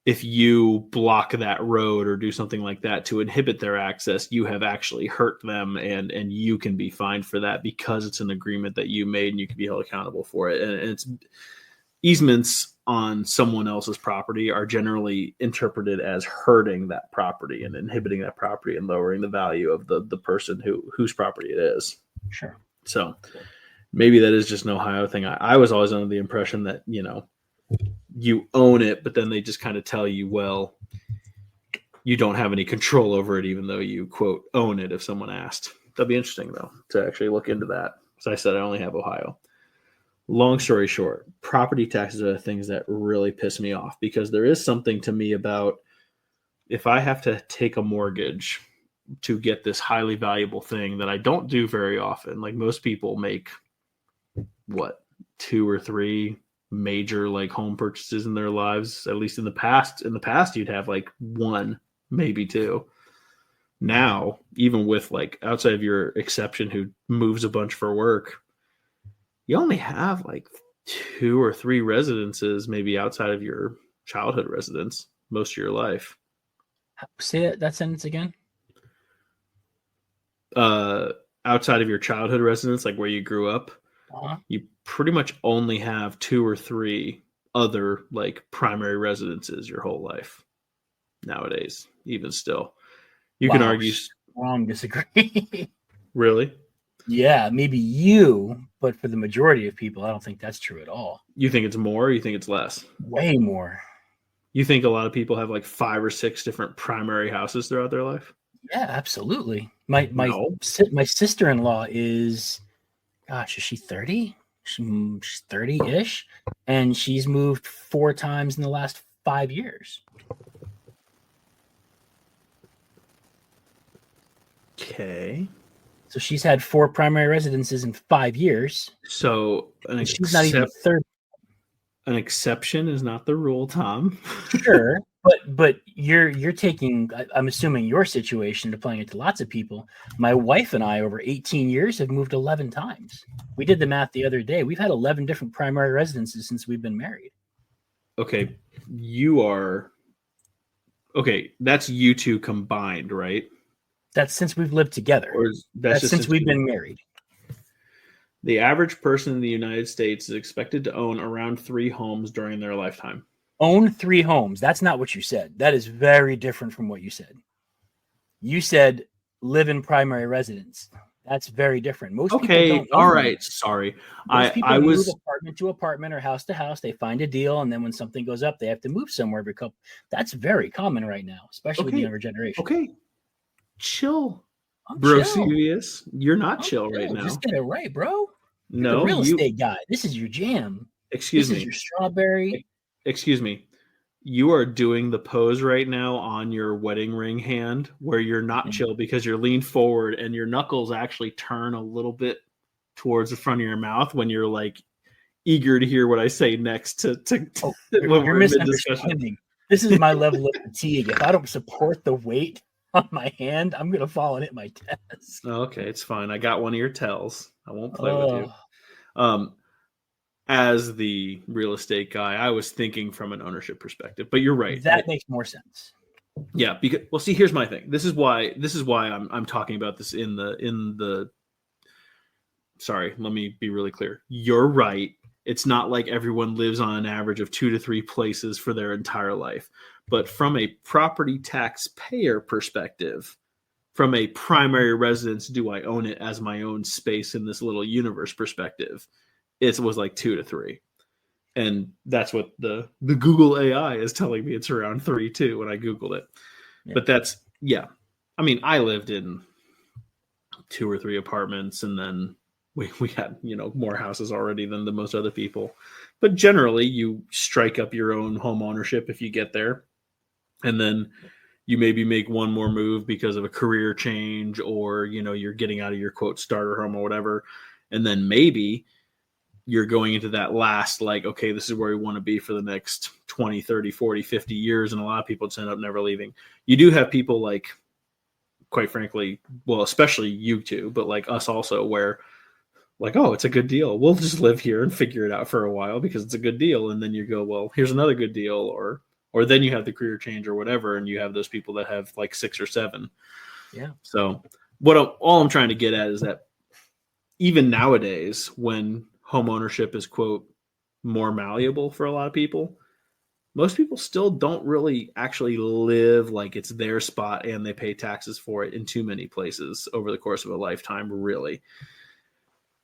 if you block that road or do something like that to inhibit their access, you have actually hurt them and you can be fined for that because it's an agreement that you made and you can be held accountable for it. And it's easements on someone else's property are generally interpreted as hurting that property and inhibiting that property and lowering the value of the person whose property it is. Sure. So maybe that is just an Ohio thing. I was always under the impression that, you own it, but then they just kind of tell you, well, you don't have any control over it, even though you quote own it if someone asked. That'd be interesting though, to actually look into that. As I said, I only have Ohio. Long story short, property taxes are the things that really piss me off because there is something to me about if I have to take a mortgage to get this highly valuable thing that I don't do very often, like most people make what, 2 or 3 major like home purchases in their lives. At least in the past you'd have like 1, maybe 2. Now, even with like outside of your exception who moves a bunch for work, you only have like 2 or 3 residences, maybe outside of your childhood residence most of your life. Say that sentence again. Outside of your childhood residence, like where you grew up, you pretty much only have 2 or 3 other like primary residences your whole life nowadays. Even still, you can argue. Strong disagree. Really? Yeah, maybe you, but for the majority of people, I don't think that's true at all. You think it's more? Or you think it's less? Way more. You think a lot of people have like 5 or 6 different primary houses throughout their life? Yeah, absolutely. My sister-in-law is, gosh, is she 30? She's 30-ish, and she's moved 4 times in the last 5 years. Okay. So she's had 4 primary residences in 5 years. So she's not even 30. An exception is not the rule, Tom. Sure, but you're taking, I'm assuming your situation, applying it to lots of people. My wife and I, over 18 years, have moved 11 times. We did the math the other day. We've had 11 different primary residences since we've been married. okay, you are okay. That's you two combined, right? That's since we've lived together. Or that's since we've been married. The average person in the United States is expected to own around 3 homes during their lifetime. Own 3 homes. That's not what you said. That is very different from what you said. You said live in primary residence. That's very different. Most people don't. All right. Sorry. Most people move apartment to apartment or house to house. They find a deal, and then when something goes up, they have to move somewhere every couple. That's very common right now, especially with the younger generation. Okay. Chill. Bro, serious. You're not chill right now. Just get it right, bro. No, you're the real estate guy. This is your jam. Excuse me. This is your strawberry. Excuse me. You are doing the pose right now on your wedding ring hand where you're not chill because you're leaned forward and your knuckles actually turn a little bit towards the front of your mouth when you're like eager to hear what I say next you're misunderstanding. This is my level of fatigue. If I don't support the weight on my hand, I'm gonna fall and hit my desk. Okay, it's fine. I got one of your tells. I won't play with you. As the real estate guy, I was thinking from an ownership perspective, but you're right. That makes more sense. Yeah, because see, here's my thing. This is why I'm talking about this in the. Sorry, let me be really clear. You're right. It's not like everyone lives on an average of 2 to 3 places for their entire life. But from a property tax payer perspective, from a primary residence, do I own it as my own space in this little universe perspective, it was like 2 to 3. And that's what the Google AI is telling me. It's around 3 too when I Googled it. Yeah. But that's, yeah. I mean, I lived in 2 or 3 apartments, and then we had, more houses already than the most other people. But generally, you strike up your own home ownership if you get there. And then you maybe make one more move because of a career change, or, you're getting out of your quote starter home or whatever. And then maybe you're going into that last, like, okay, this is where we want to be for the next 20, 30, 40, 50 years. And a lot of people just end up never leaving. You do have people like, quite frankly, well, especially you two, but like us also, where like, oh, it's a good deal. We'll just live here and figure it out for a while because it's a good deal. And then you go, well, here's another good deal. Or then you have the career change or whatever. And you have those people that have like 6 or 7. Yeah. So all I'm trying to get at is that even nowadays, when home ownership is, quote, more malleable for a lot of people, most people still don't really actually live like it's their spot and they pay taxes for it in too many places over the course of a lifetime, really.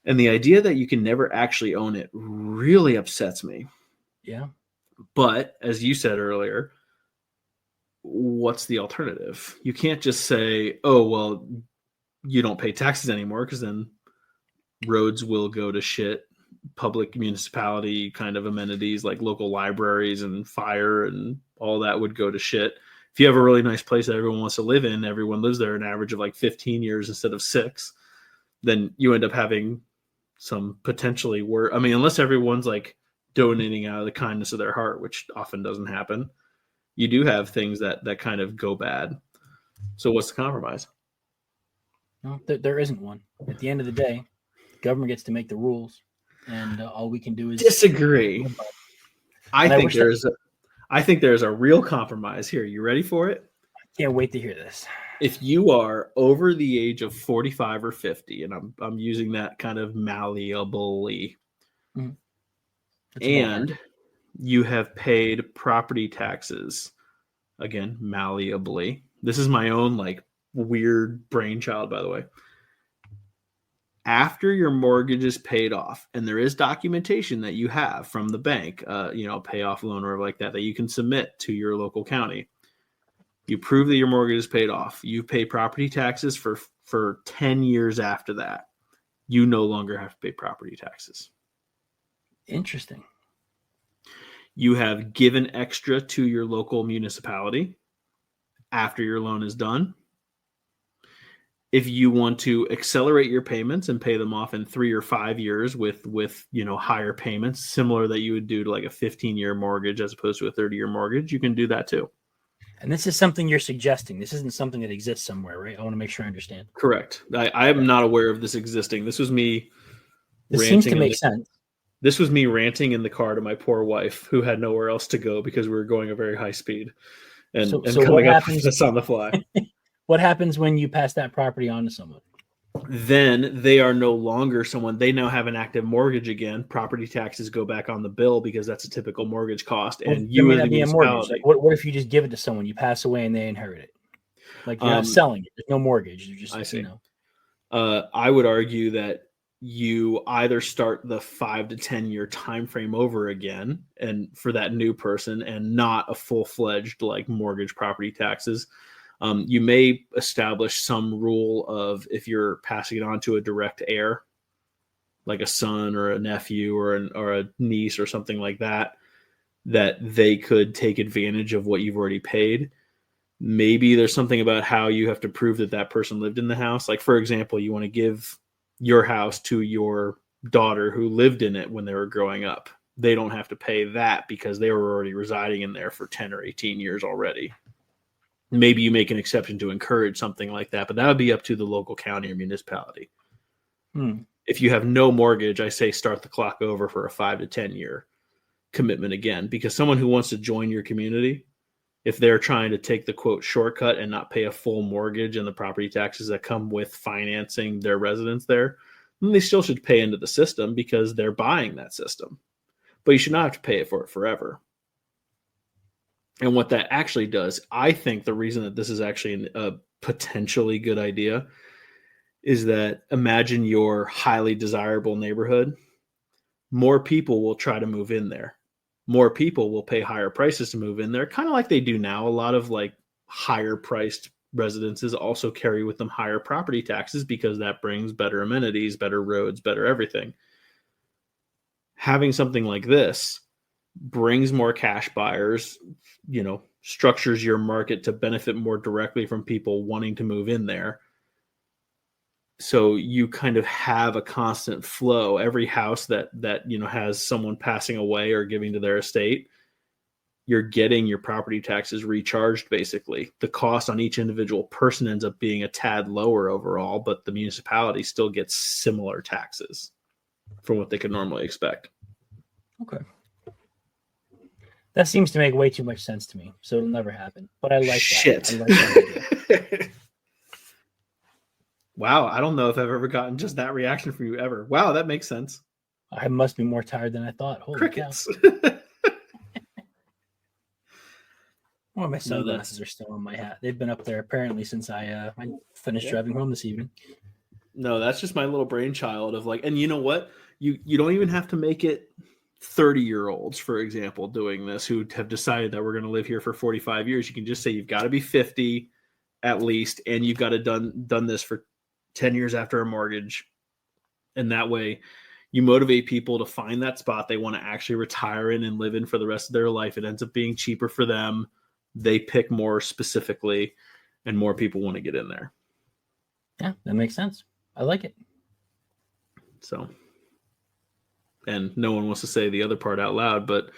And the idea that you can never actually own it really upsets me. Yeah. But as you said earlier, what's the alternative? You can't just say, oh, well, you don't pay taxes anymore, because then roads will go to shit. Public municipality kind of amenities like local libraries and fire and all that would go to shit. If you have a really nice place that everyone wants to live in, everyone lives there an average of like 15 years instead of 6, then you end up having some potentially worse. I mean, unless everyone's like donating out of the kindness of their heart, which often doesn't happen, you do have things that kind of go bad. So what's the compromise? No, there isn't one. At the end of the day, the government gets to make the rules, and all we can do is disagree. I think there's a real compromise here. You ready for it? I can't wait to hear this. If you are over the age of 45 or 50, and I'm using that kind of malleably, and you have paid property taxes, again, malleably. This is my own like weird brainchild, by the way. After your mortgage is paid off, and there is documentation that you have from the bank, payoff loan or like that you can submit to your local county. You prove that your mortgage is paid off. You pay property taxes for 10 years after that. You no longer have to pay property taxes. Interesting. You have given extra to your local municipality after your loan is done. If you want to accelerate your payments and pay them off in 3 or 5 years with higher payments, similar that you would do to like a 15-year mortgage as opposed to a 30-year mortgage, you can do that too. And this is something you're suggesting. This isn't something that exists somewhere, right? I want to make sure I understand. Correct. I am not aware of this existing. This was me. This seems to make sense. This was me ranting in the car to my poor wife, who had nowhere else to go because we were going a very high speed and coming up with this on the fly. What happens when you pass that property on to someone? Then they are no longer someone. They now have an active mortgage again. Property taxes go back on the bill because that's a typical mortgage cost. And you as the municipality. Like, what if you just give it to someone, you pass away, and they inherit it? Like, you're not selling it. There's no mortgage. You're just, I see. I would argue that you either start the 5 to 10 year time frame over again, and for that new person, and not a full-fledged like mortgage property taxes. You may establish some rule of, if you're passing it on to a direct heir, like a son or a nephew or a niece or something like that, that they could take advantage of what you've already paid. Maybe there's something about how you have to prove that that person lived in the house. Like, for example, you want to give your house to your daughter who lived in it when they were growing up. They don't have to pay that because they were already residing in there for 10 or 18 years already. Maybe you make an exception to encourage something like that, but that would be up to the local county or municipality. If you have no mortgage, I say start the clock over for a 5 to 10 year commitment again, because someone who wants to join your community, if they're trying to take the quote shortcut and not pay a full mortgage and the property taxes that come with financing their residence there, then they still should pay into the system because they're buying that system. But you should not have to pay it for it forever. And what that actually does, I think the reason that this is actually a potentially good idea is that, imagine your highly desirable neighborhood. More people will try to move in there. More people will pay higher prices to move in there, kind of like they do now. A lot of like higher priced residences also carry with them higher property taxes because that brings better amenities, better roads, better everything. Having something like this brings more cash buyers, structures your market to benefit more directly from people wanting to move in there. So you kind of have a constant flow. Every house that has someone passing away or giving to their estate, you're getting your property taxes recharged. Basically, the cost on each individual person ends up being a tad lower overall, but the municipality still gets similar taxes from what they could normally expect. Okay. That seems to make way too much sense to me, so it'll never happen. But I like that. I like that idea. Wow, I don't know if I've ever gotten just that reaction from you ever. Wow, that makes sense. I must be more tired than I thought. Holy Crickets. Well, my sunglasses are still on my hat. They've been up there apparently since I finished driving home this evening. No, that's just my little brainchild of like, and you know what? You don't even have to make it 30-year-olds, for example, doing this, who have decided that we're going to live here for 45 years. You can just say you've got to be 50 at least, and you've got to done this for 10 years after a mortgage. And that way you motivate people to find that spot they want to actually retire in and live in for the rest of their life. It ends up being cheaper for them. They pick more specifically, and more people want to get in there. Yeah, that makes sense. I like it. So, and no one wants to say the other part out loud, but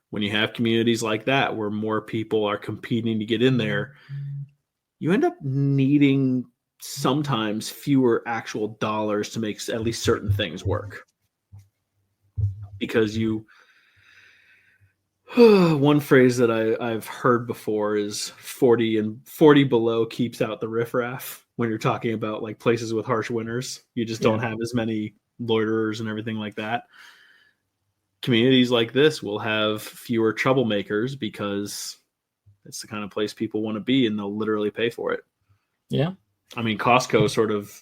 when you have communities like that where more people are competing to get in there, you end up needing sometimes fewer actual dollars to make at least certain things work. Because one phrase that I've heard before is 40 below keeps out the riffraff. When you're talking about like places with harsh winters, you just don't have as many loiterers and everything like that. Communities like this will have fewer troublemakers because it's the kind of place people want to be, and they'll literally pay for it. Yeah. I mean, Costco sort of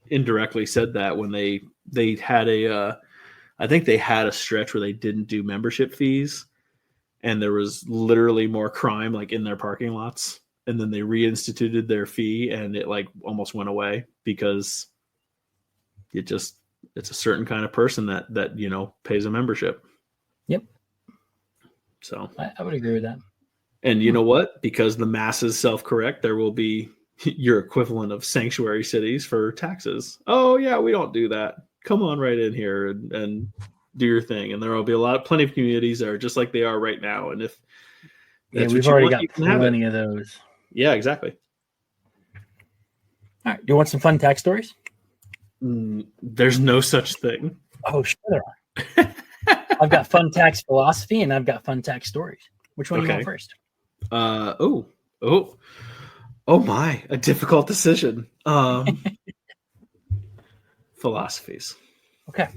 indirectly said that when they had I think they had a stretch where they didn't do membership fees, and there was literally more crime like in their parking lots. And then they reinstituted their fee, and it like almost went away because it's a certain kind of person that pays a membership. Yep. So I would agree with that. And you know what? Because the masses self-correct, there will be your equivalent of sanctuary cities for taxes. Oh yeah, we don't do that. Come on right in here and do your thing. And there will be plenty of communities that are just like they are right now. And if we've already got plenty of those. Yeah, exactly. All right. Do you want some fun tax stories? There's no such thing. Oh, sure there are. I've got fun tax philosophy and I've got fun tax stories. Which one do you want first? Oh my, a difficult decision. Philosophies. Okay.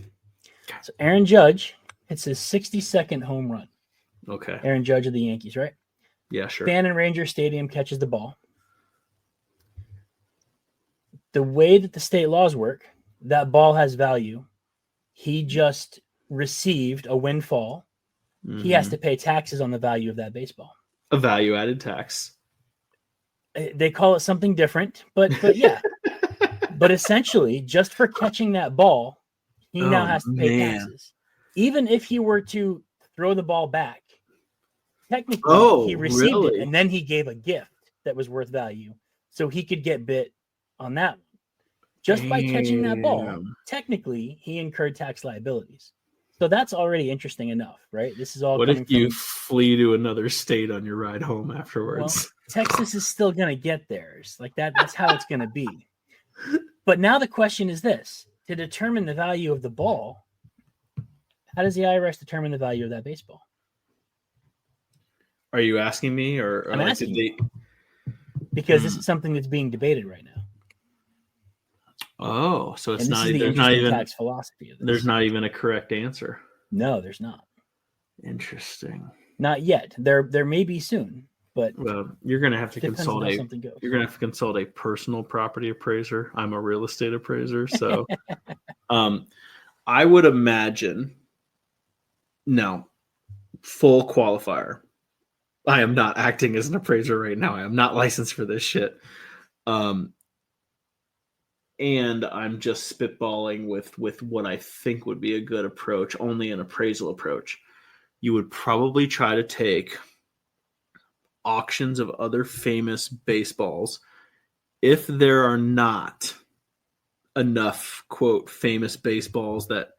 So Aaron Judge hits his 62nd home run. Okay. Aaron Judge of the Yankees, right? Yeah, sure. Fan in Ranger Stadium catches the ball. The way that the state laws work, that ball has value. He just received a windfall. Mm-hmm. He has to pay taxes on the value of that baseball. A value-added tax. They call it something different, but yeah. But essentially, just for catching that ball, he now has to pay taxes. Even if he were to throw the ball back, technically he received it, and then he gave a gift that was worth value, so he could get bit on that one. Just by catching that ball, technically he incurred tax liabilities. So that's already interesting enough, right? This is all. What if you flee to another state on your ride home afterwards? Well, Texas is still going to get theirs. Like that. That's how it's going to be. But now the question is this: to determine the value of the ball, how does the IRS determine the value of that baseball? Are you asking me, or I'm asking you? Because this is something that's being debated right now. Oh, so it's not. There's not even tax philosophy of this. There's not even a correct answer. No, there's not. Interesting. Not yet. There may be soon, but you're going to have to consult You're going to have to consult a personal property appraiser. I'm a real estate appraiser, so I would imagine. No, full qualifier. I am not acting as an appraiser right now. I am not licensed for this shit. And I'm just spitballing with what I think would be a good approach, only an appraisal approach. You would probably try to take auctions of other famous baseballs. If there are not enough, quote, famous baseballs that...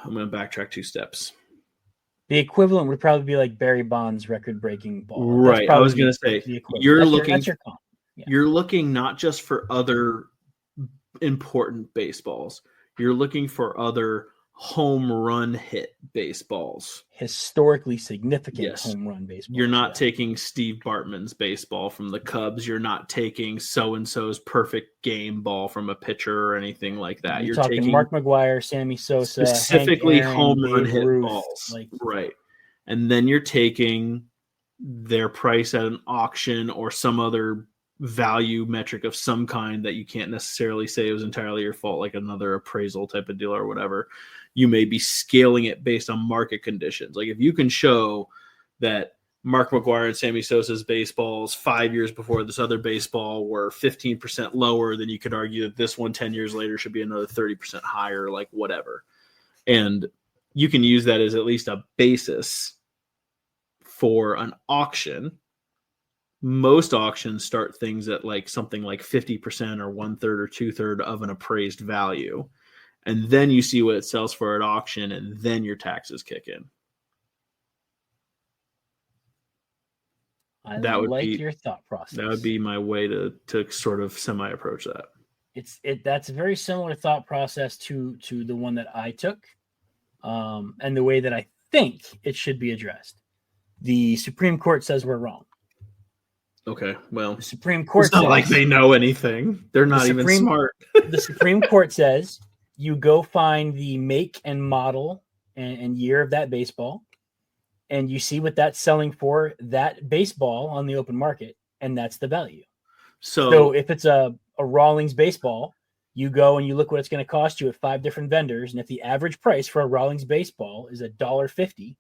I'm going to backtrack 2 steps. The equivalent would probably be like Barry Bonds' record-breaking ball. Right. I was going to say, you're looking... That's your comp. Yeah. You're looking not just for other important baseballs. You're looking for other home run hit baseballs. Historically significant home run baseballs. You're not taking Steve Bartman's baseball from the Cubs. You're not taking so-and-so's perfect game ball from a pitcher or anything like that. You're taking Mark McGwire, Sammy Sosa, specifically Hank Aaron, home run Babe hit Ruth, balls. Right. And then you're taking their price at an auction or some other value metric of some kind that you can't necessarily say it was entirely your fault, like another appraisal type of deal or whatever. You may be scaling it based on market conditions. Like if you can show that Mark McGwire and Sammy Sosa's baseballs 5 years before this other baseball were 15% lower, then you could argue that this one 10 years later should be another 30% higher, like whatever. And you can use that as at least a basis for an auction. Most auctions start things at like something like 50% or 1/3 or 2/3 of an appraised value. And then you see what it sells for at auction, and then your taxes kick in. That would be your thought process. That would be my way to sort of semi-approach that. That's a very similar thought process to the one that I took, and the way that I think it should be addressed. The Supreme Court says we're wrong. Okay, well, the Supreme Court it's not like they know anything. They're not even smart. The Supreme Court says you go find the make and model and year of that baseball, and you see what that's selling for that baseball on the open market, and that's the value. So if it's a Rawlings baseball, you go and you look what it's going to cost you at 5 different vendors, and if the average price for a Rawlings baseball is $1.50,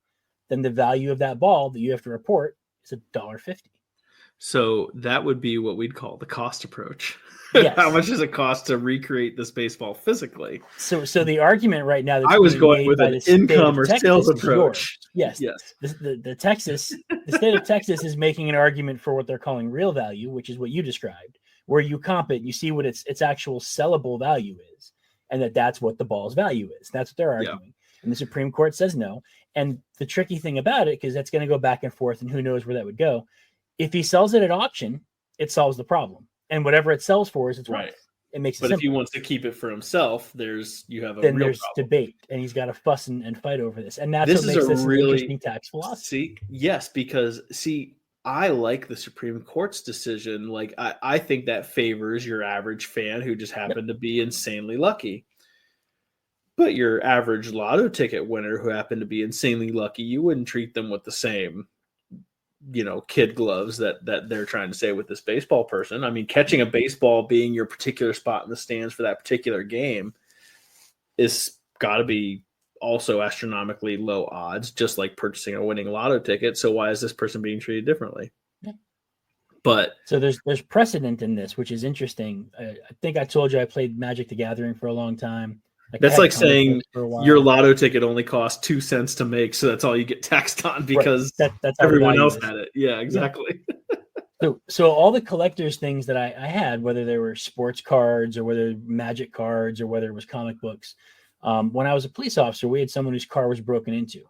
then the value of that ball that you have to report is $1.50. So that would be what we'd call the cost approach. Yes. How much does it cost to recreate this basable physically? So the argument right now that's I was going with an income or sales approach. Yes. The state of Texas is making an argument for what they're calling real value, which is what you described, where you comp it, you see what its actual sellable value is, and that's what the ball's value is. That's what they're arguing. Yeah. And the Supreme Court says no. And the tricky thing about it, because that's going to go back and forth, and who knows where that would go. If he sells it at auction, it solves the problem. And whatever it sells for is its worth. It makes it But simple. if he wants to keep it for himself, there's then there's problem. Debate, and he's got to fuss and fight over this. And that's what makes this an interesting tax philosophy. Because I like the Supreme Court's decision. Like, I think that favors your average fan who just happened to be insanely lucky. But your average lotto ticket winner who happened to be insanely lucky, you wouldn't treat them with the same, kid gloves that they're trying to say with this baseball person. I mean, catching a baseball being your particular spot in the stands for that particular game is got to be also astronomically low odds, just like purchasing a winning lotto ticket. So why is this person being treated differently? Yeah. But so there's precedent in this, which is interesting. I think I told you I played Magic the Gathering for a long time. That's like saying your lotto ticket only costs 2 cents to make, so that's all you get taxed on because that's everyone else had it. Yeah, exactly. Yeah. So all the collector's things that I had, whether they were sports cards or whether Magic cards or whether it was comic books, when I was a police officer, we had someone whose car was broken into,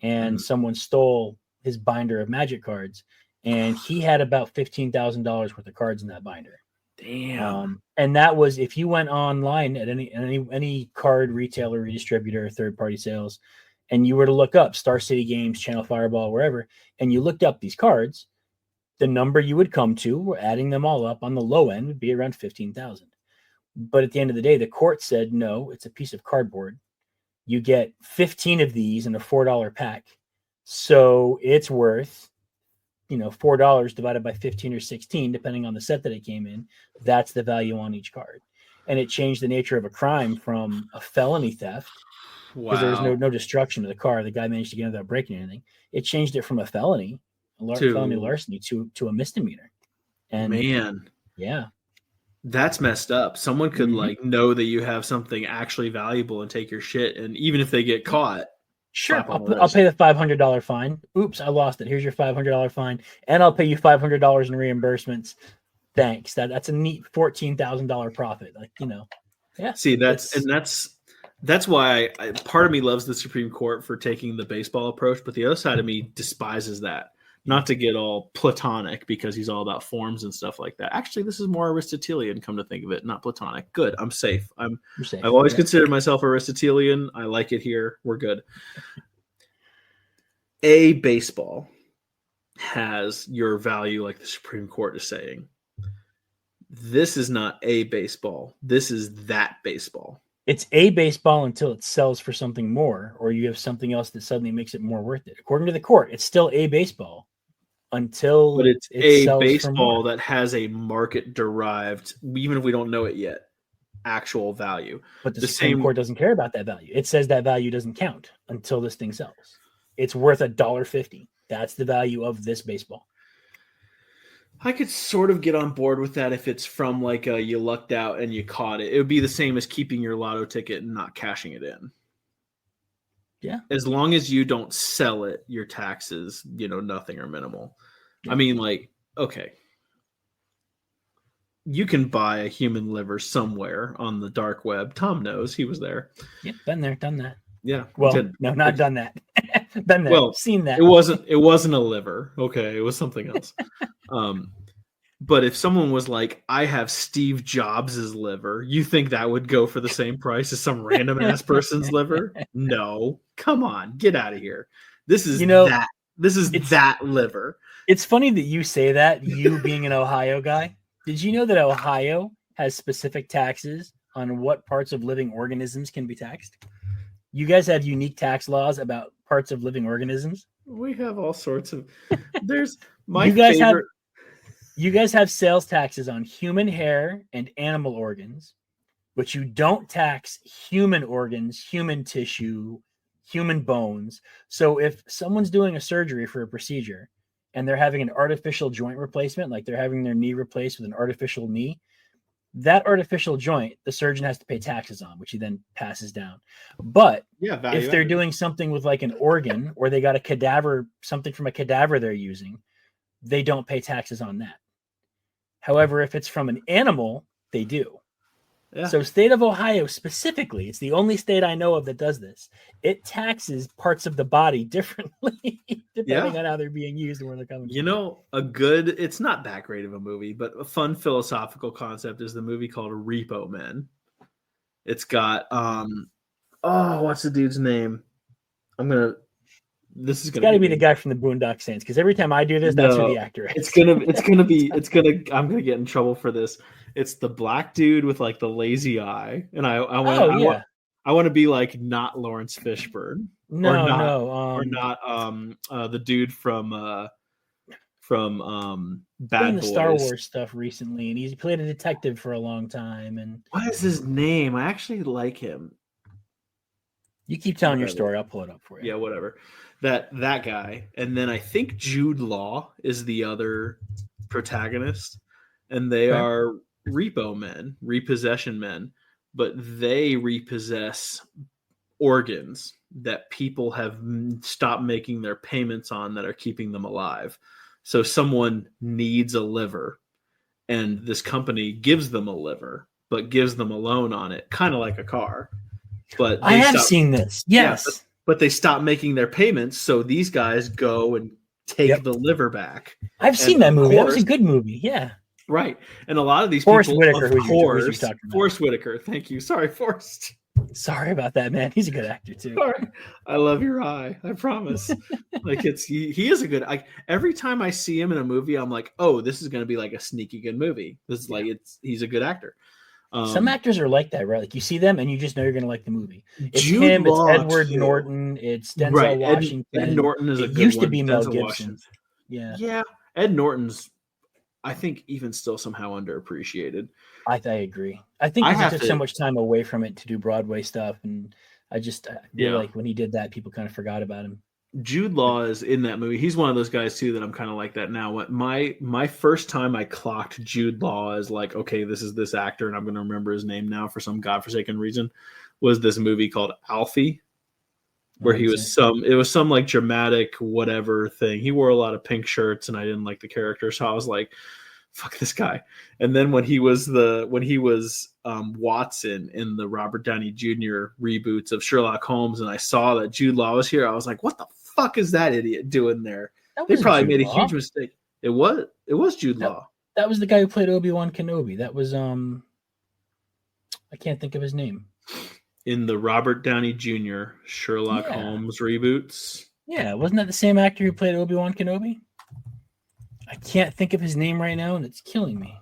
and someone stole his binder of Magic cards, and he had about $15,000 worth of cards in that binder. Damn. And that was if you went online at any card retailer, redistributor, third-party sales, and you were to look up Star City Games, Channel Fireball, wherever, and you looked up these cards, the number you would come to, adding them all up on the low end, would be around 15,000. But at the end of the day, the court said, no, it's a piece of cardboard. You get 15 of these in a $4 pack. So it's worth, $4 divided by 15 or 16, depending on the set that it came in. That's the value on each card. And it changed the nature of a crime from a felony theft, because there was no destruction of the car. The guy managed to get in without breaking anything. It changed it from a felony larceny to a misdemeanor. And man, yeah, that's messed up. Someone could know that you have something actually valuable and take your shit, and even if they get caught, sure, I'll pay the $500 fine. Oops, I lost it. Here's your $500 fine, and I'll pay you $500 in reimbursements. Thanks. That's a neat $14,000 profit. Yeah. See, that's why part of me loves the Supreme Court for taking the baseball approach, but the other side of me despises that. Not to get all Platonic, because he's all about forms and stuff like that. Actually, this is more Aristotelian, come to think of it, not Platonic. Good. I'm safe. I've always considered myself Aristotelian. I like it here. We're good. A baseball has your value, like the Supreme Court is saying. This is not a baseball. This is that baseball. It's a baseball until it sells for something more, or you have something else that suddenly makes it more worth it. According to the court, it's still a baseball until it's a baseball that has a market derived, even if we don't know it yet, actual value. But the Supreme Court doesn't care about that value. It says that value doesn't count until this thing sells. It's worth $1.50. That's the value of this baseball. I could sort of get on board with that if it's from like you lucked out and you caught it. It would be the same as keeping your lotto ticket and not cashing it in. Yeah. As long as you don't sell it, your taxes, nothing or minimal. Yeah. I mean, okay. You can buy a human liver somewhere on the dark web. Tom knows, he was there. Yep, been there, done that. Yeah. Well, no, not done that. Been there, seen that. It wasn't a liver. Okay, it was something else. But if someone was like, I have Steve Jobs' liver, you think that would go for the same price as some random ass person's liver? No. Come on, get out of here. This is that. This is that liver. It's funny that you say that, you being an Ohio guy. Did you know that Ohio has specific taxes on what parts of living organisms can be taxed? You guys have unique tax laws about parts of living organisms? We have all sorts of... There's my favorite... You guys have sales taxes on human hair and animal organs, but you don't tax human organs, human tissue, human bones. So if someone's doing a surgery for a procedure and they're having an artificial joint replacement, like they're having their knee replaced with an artificial knee, that artificial joint, the surgeon has to pay taxes on, which he then passes down. But if they're doing something with like an organ, or they got a cadaver, something from a cadaver they're using, they don't pay taxes on that. However, if it's from an animal, they do. Yeah. So state of Ohio specifically, it's the only state I know of that does this. It taxes parts of the body differently depending on how they're being used and where they're coming from. It's not that great of a movie, but a fun philosophical concept is the movie called Repo Man. It's got what's the dude's name? This is got to be the guy from the Boondock Saints, because every time I do this, that's who the actor is. I'm gonna get in trouble for this. It's the black dude with like the lazy eye, and I want to be like not Lawrence Fishburne, or not the dude from Bad Boys. The Star Wars stuff recently, and he's played a detective for a long time. And what is his name? I actually like him. You keep telling your story. I'll pull it up for you. Yeah, whatever. That guy. And then I think Jude Law is the other protagonist. And they are repo men, repossession men. But they repossess organs that people have stopped making their payments on that are keeping them alive. So someone needs a liver. And this company gives them a liver, but gives them a loan on it, kind of like a car. But I have seen this. Yes. Yeah, but they stop making their payments, so these guys go and take the liver back. I've seen that movie. That was a good movie. Yeah. Right. And a lot of these Forest people, Whitaker, of course, Forest Whitaker. Thank you. Sorry, Forrest. Sorry about that, man. He's a good actor too. Sorry. I love your eye. I promise. Like he is a good. Every time I see him in a movie, I'm like, oh, this is going to be like a sneaky good movie. This is he's a good actor. Some actors are like that, right? Like you see them and you just know you're going to like the movie. It's Jude him, Law it's Edward too. Norton, it's Denzel Washington. Ed Norton is a good one. It used to be Mel Denzel Gibson. Washington. Yeah. Yeah. Ed Norton's, I think, even still somehow underappreciated. I agree. I think he took so much time away from it to do Broadway stuff, and I feel like when he did that, people kind of forgot about him. Jude Law is in that movie. He's one of those guys too that I'm kind of like that now. My first time I clocked Jude Law as like, okay, this is this actor, and I'm going to remember his name now for some godforsaken reason, was this movie called Alfie, where it was some like dramatic whatever thing. He wore a lot of pink shirts, and I didn't like the character, so I was like, fuck this guy. And then when he was Watson in the Robert Downey Jr. reboots of Sherlock Holmes, and I saw that Jude Law was here, I was like, what the fuck is that idiot doing there? They probably made a huge mistake. It was Jude Law. That was the guy who played Obi-Wan Kenobi. That was I can't think of his name. In the Robert Downey Jr. Sherlock Holmes reboots. Yeah, wasn't that the same actor who played Obi-Wan Kenobi? I can't think of his name right now, and it's killing me.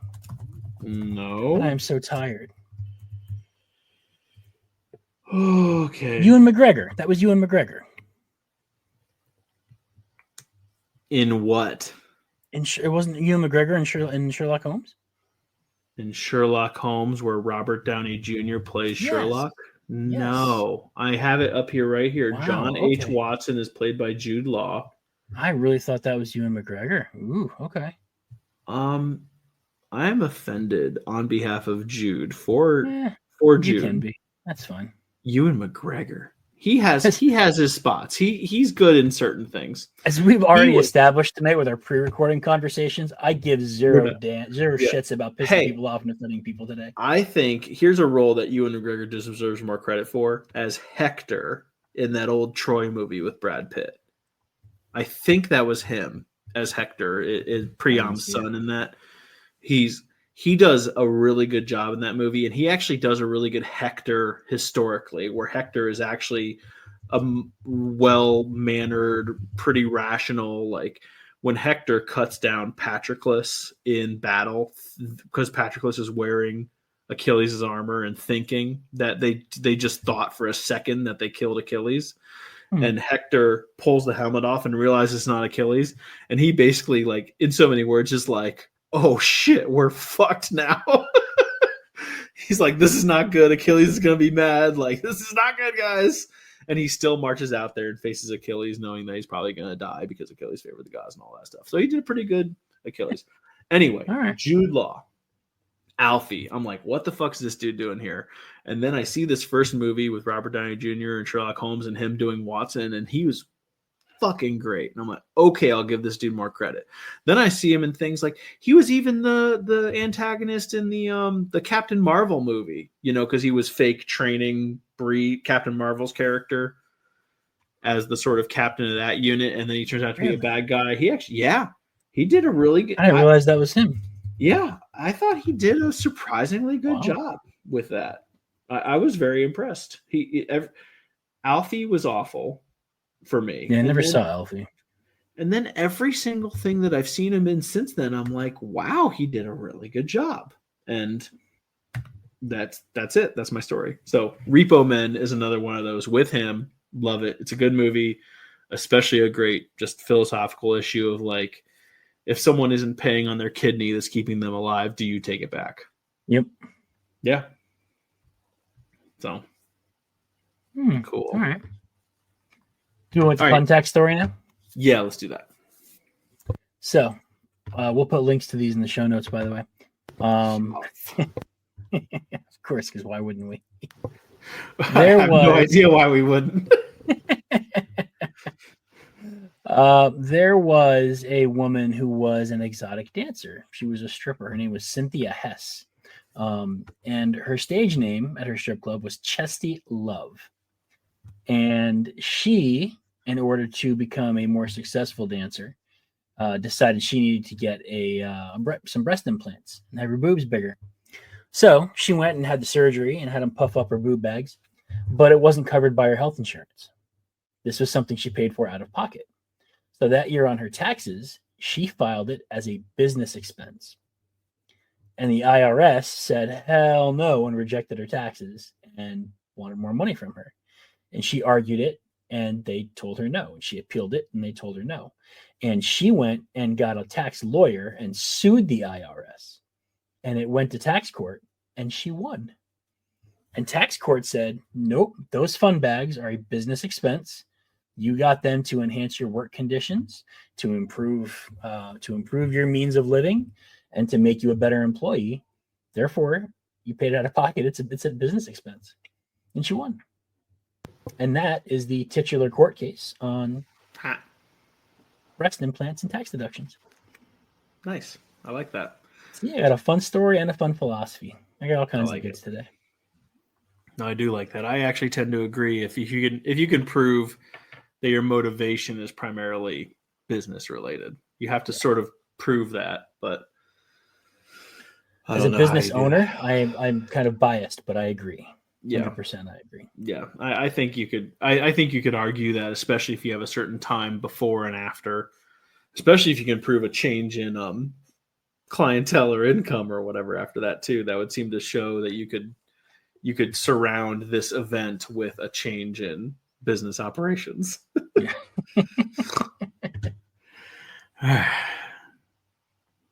No. I am so tired. Okay. Ewan McGregor. That was Ewan McGregor. In what? It wasn't Ewan McGregor in Sherlock Holmes? In Sherlock Holmes, where Robert Downey Jr. plays Sherlock? No. I have it up here right here. Wow, John H. Watson is played by Jude Law. I really thought that was Ewan McGregor. Ooh, okay. I'm offended on behalf of Jude for Jude. You can be. That's fine. Ewan McGregor. He has his spots. He's good in certain things. As we've already established tonight with our pre-recording conversations, I give zero shits about pissing people off and offending people today. I think here's a role that Ewan McGregor deserves more credit for as Hector in that old Troy movie with Brad Pitt. I think that was him as Hector, Priam's son in that. He does a really good job in that movie, and he actually does a really good Hector historically, where Hector is actually a well-mannered, pretty rational, like when Hector cuts down Patroclus in battle, because Patroclus is wearing Achilles' armor and thinking that they just thought for a second that they killed Achilles. And Hector pulls the helmet off and realizes it's not Achilles. And he basically, like, in so many words, just like, oh shit, we're fucked now. He's like, this is not good. Achilles is going to be mad. Like, this is not good, guys. And he still marches out there and faces Achilles, knowing that he's probably going to die because Achilles favored the gods and all that stuff. So he did a pretty good Achilles. Anyway, Jude Law. Alfie. I'm like, what the fuck is this dude doing here? And then I see this first movie with Robert Downey Jr. and Sherlock Holmes and him doing Watson, and he was fucking great. And I'm like, okay, I'll give this dude more credit. Then I see him in things like he was even the antagonist in the Captain Marvel movie, because he was fake training Captain Marvel's character as the sort of captain of that unit, and then he turns out to be a bad guy. He actually, he did a really good. I didn't realize that was him. Yeah, I thought he did a surprisingly good job with that. I was very impressed. Alfie was awful for me. Yeah, I never saw Alfie. And then every single thing that I've seen him in since then, I'm like, wow, he did a really good job. And that's it. That's my story. So Repo Men is another one of those with him. Love it. It's a good movie, especially a great just philosophical issue of like, if someone isn't paying on their kidney that's keeping them alive, do you take it back? Yep. Yeah. So cool. All right. Do you want the fun tax story now? Yeah, let's do that. So we'll put links to these in the show notes, by the way. Of course, because why wouldn't we? I have no idea why we wouldn't. There was a woman who was an exotic dancer. She was a stripper. Her name was Cynthia Hess. And her stage name at her strip club was Chesty Love. And she, in order to become a more successful dancer, decided she needed to get some breast implants and have her boobs bigger. So she went and had the surgery and had them puff up her boob bags, but it wasn't covered by her health insurance. This was something she paid for out of pocket. So that year on her taxes, she filed it as a business expense. And the IRS said, hell no, and rejected her taxes and wanted more money from her. And she argued it, and they told her no. And she appealed it, and they told her no. And she went and got a tax lawyer and sued the IRS. And it went to tax court, and she won. And tax court said, nope, those fun bags are a business expense. You got them to enhance your work conditions, to improve your means of living, and to make you a better employee. Therefore, you paid out of pocket. It's a business expense. And she won. And that is the titular court case on breast implants and tax deductions. Nice. I like that. Yeah, I got a fun story and a fun philosophy. I got all kinds of goods today. No, I do like that. I actually tend to agree. If you can prove that your motivation is primarily business related, you have to sort of prove that. But as a business owner, I'm kind of biased, but I agree. Yeah, 100%. I agree. Yeah, I think you could. I think you could argue that, especially if you have a certain time before and after, especially if you can prove a change in clientele or income or whatever after that too. That would seem to show that you could surround this event with a change in business operations. Yeah.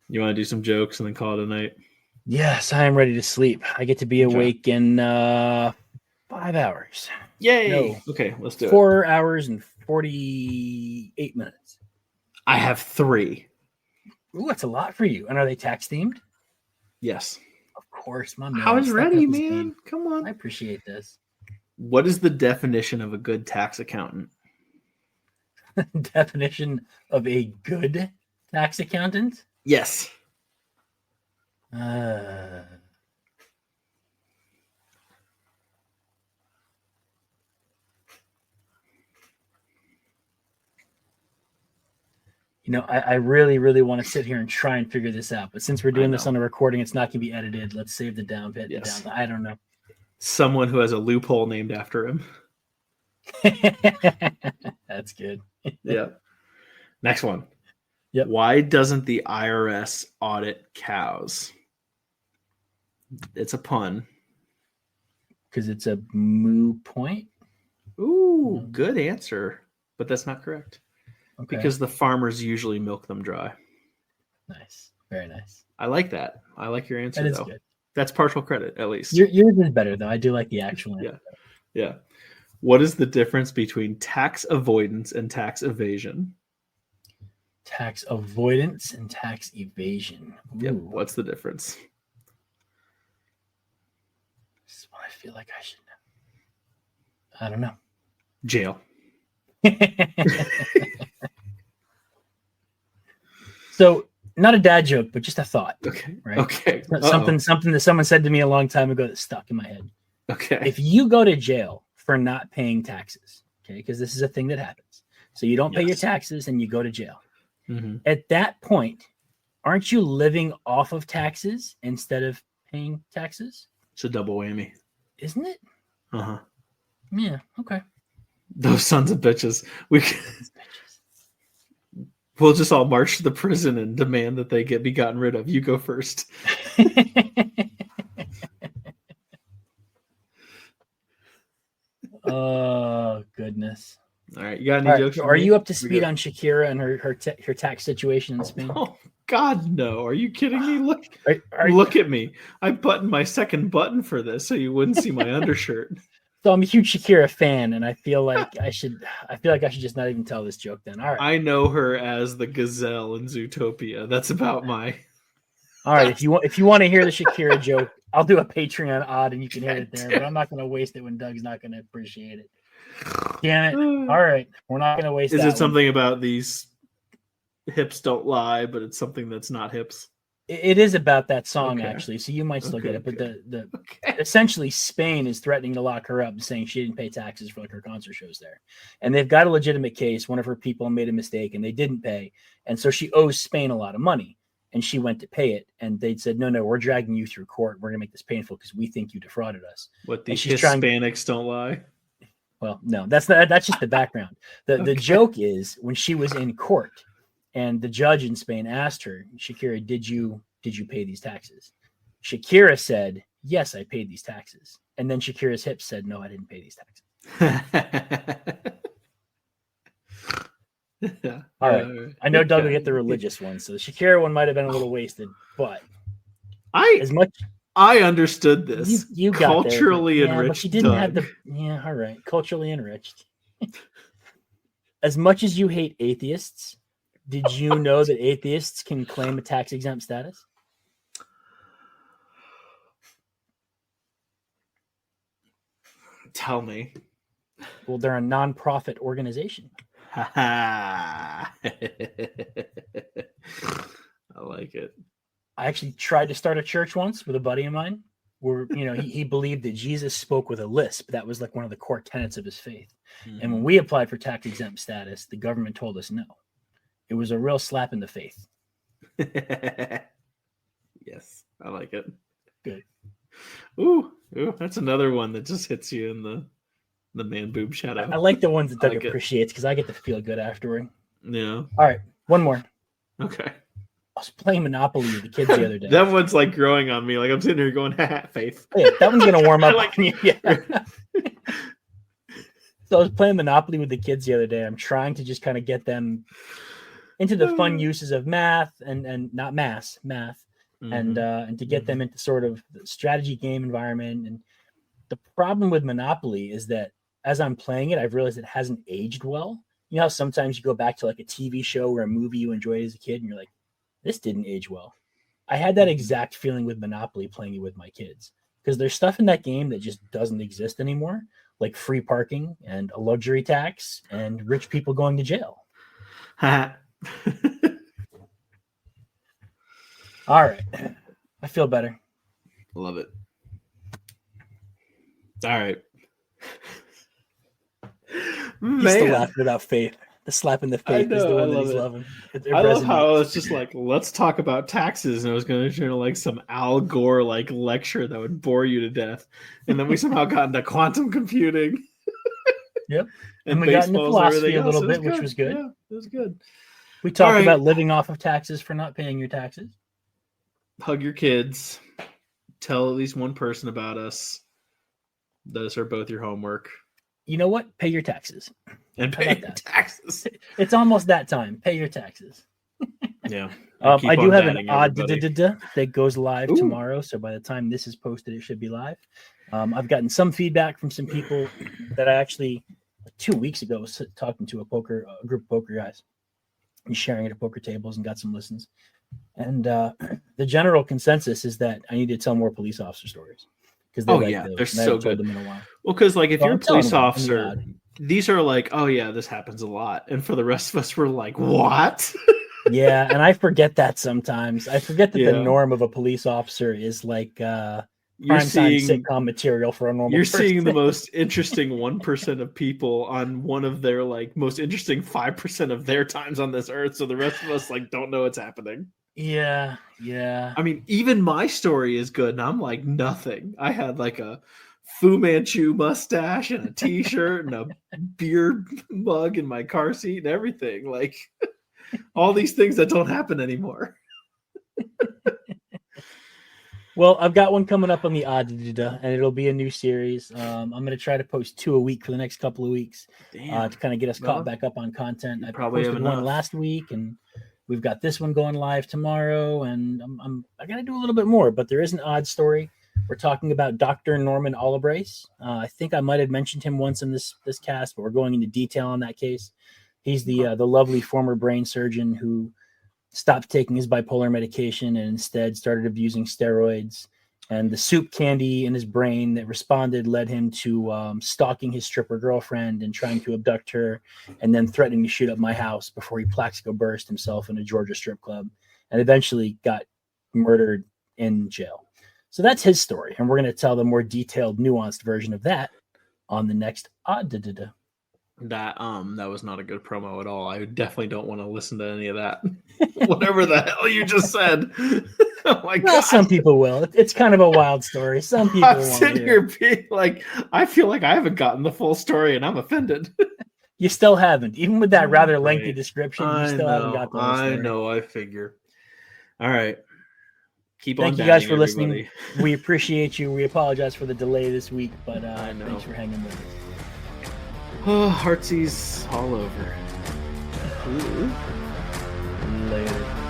You want to do some jokes and then call it a night? Yes, I am ready to sleep. I get to be awake in 5 hours. Yay! No, okay, let's do 4 hours and 48 minutes. I have 3. Ooh, that's a lot for you. And are they tax themed? Yes. Of course, my man. I was ready, man. Come on. I appreciate this. What is the definition of a good tax accountant? Definition of a good tax accountant? Yes. I really, really want to sit here and try and figure this out. But since we're doing this on a recording, it's not going to be edited. Let's save the down bit. Yes. I don't know. Someone who has a loophole named after him. That's good. Yeah. Next one. Yep. Why doesn't the IRS audit cows? It's a pun. Because it's a moo point? Ooh, good answer. But that's not correct. Okay. Because the farmers usually milk them dry. Nice. Very nice. I like that. I like your answer, that is though. Good. That's partial credit, at least. Yours is better, though. I do like the actual answer. Yeah. What is the difference between tax avoidance and tax evasion? Tax avoidance and tax evasion. Yep. What's the difference? This is what I feel like I should know. I don't know. Jail. So not a dad joke, but just a thought. Okay. Right. Okay. Something that someone said to me a long time ago that stuck in my head. Okay. If you go to jail for not paying taxes, okay, because this is a thing that happens. So you don't pay your taxes and you go to jail. Mm-hmm. At that point, aren't you living off of taxes instead of paying taxes? It's a double whammy. Isn't it? Uh-huh. Yeah. Okay. Those sons of bitches. We'll just all march to the prison and demand that they be gotten rid of. You go first. Oh, goodness. All right. You got any jokes? Are you up to speed on Shakira and her tax situation in Spain? Oh, God, no. Are you kidding me? Look, look at me. I buttoned my second button for this so you wouldn't see my undershirt. So I'm a huge Shakira fan, and I feel like I should just not even tell this joke then. All right. I know her as the gazelle in Zootopia. That's about my. All right. If you want to hear the Shakira joke, I'll do a Patreon odd, and you can hear it there. But I'm not going to waste it when Doug's not going to appreciate it. Damn it! All right, we're not going to waste. Is it something about these hips don't lie, but it's something that's not hips? It is about that song, actually, so you might still get it. But essentially, Spain is threatening to lock her up and saying she didn't pay taxes for her concert shows there. And they've got a legitimate case. One of her people made a mistake and they didn't pay. And so she owes Spain a lot of money. And she went to pay it. And they said, no, we're dragging you through court. We're going to make this painful because we think you defrauded us. What, the Hispanics don't lie? Well, no, that's just the background. The joke is when she was in court, and the judge in Spain asked her, Shakira, did you pay these taxes? Shakira said, yes, I paid these taxes. And then Shakira's hips said, no, I didn't pay these taxes. All right. I know Doug will get the religious one. So the Shakira one might have been a little wasted, but I understood this. You got culturally there, enriched. But she didn't have the all right. Culturally enriched. As much as you hate atheists, did you know that atheists can claim a tax-exempt status? Tell me. Well, they're a non-profit organization. I like it. I actually tried to start a church once with a buddy of mine where, he believed that Jesus spoke with a lisp. That was like one of the core tenets of his faith. Mm-hmm. And when we applied for tax-exempt status, the government told us no. It was a real slap in the face. Yes, I like it. Good. Ooh, that's another one that just hits you in the man boob shadow. I like the ones that Doug appreciates because I get to feel good afterward. Yeah. All right, one more. Okay. I was playing Monopoly with the kids the other day. That one's like growing on me. Like I'm sitting here going, Faith. Yeah, that one's gonna warm up on you. Yeah. So I was playing Monopoly with the kids the other day. I'm trying to just kind of get them into the fun uses of math and not math, mm-hmm. and to get them into sort of the strategy game environment. And the problem with Monopoly is that as I'm playing it, I've realized it hasn't aged well. You know how sometimes you go back to like a TV show or a movie you enjoyed as a kid and you're like, this didn't age well. I had that exact feeling with Monopoly playing it with my kids because there's stuff in that game that just doesn't exist anymore, like free parking and a luxury tax and rich people going to jail. All right. I feel better. Love it. All right. He's still laughing about Faith. The slap in the face is the one that he's loving. I love how it's just like, let's talk about taxes. And I was going to turn like some Al Gore like lecture that would bore you to death. And then we somehow got into quantum computing. Yep. And we got into philosophy a little bit, which was good. Yeah, it was good. We talked about living off of taxes for not paying your taxes. Hug your kids. Tell at least one person about us. Those are both your homework. You know what? Pay your taxes. And pay your taxes. It's almost that time. Pay your taxes. Yeah. I do have an odd that goes live tomorrow. So by the time this is posted, it should be live. I've gotten some feedback from some people that I actually 2 weeks ago was talking to a group of poker guys and sharing it at poker tables and got some listens. And the general consensus is that I need to tell more police officer stories. They're so good. Well, because like if you're a police officer, these are like, oh yeah, this happens a lot, and for the rest of us, we're like, what? Yeah, and I forget that sometimes. I forget that the norm of a police officer is like prime time sitcom material for a normal You're person. seeing the most interesting 1% of people on one of their like most interesting 5% of their times on this earth, so the rest of us like don't know what's happening. Yeah. I mean, even my story is good, and I'm like nothing. I had like a Fu Manchu mustache and a t-shirt and a beer mug in my car seat and everything. Like all these things that don't happen anymore. Well, I've got one coming up on the and it'll be a new series. I'm going to try to post 2 a week for the next couple of weeks to kind of get us caught back up on content. I posted one last week, and we've got this one going live tomorrow, and I got to do a little bit more, but there is an odd story. We're talking about Dr. Norman Olibrace. I think I might have mentioned him once in this cast, but we're going into detail on that case. He's the lovely former brain surgeon who stopped taking his bipolar medication and instead started abusing steroids. And the soup candy in his brain that responded led him to stalking his stripper girlfriend and trying to abduct her, and then threatening to shoot up my house before he plaxico burst himself in a Georgia strip club and eventually got murdered in jail. So that's his story. And we're going to tell the more detailed, nuanced version of that on the next Odd-da-da-da. That was not a good promo at all. I definitely don't want to listen to any of that. Whatever the hell you just said. Oh my God. Some people will. It's kind of a wild story. Some people I'm sitting here being like, I feel like I haven't gotten the full story and I'm offended. You still haven't. Even with that rather lengthy description, you still haven't got the whole story. I know, I figure. All right. Thank you guys for listening. We appreciate you. We apologize for the delay this week, but thanks for hanging with us. Oh, heartsies all over. Later.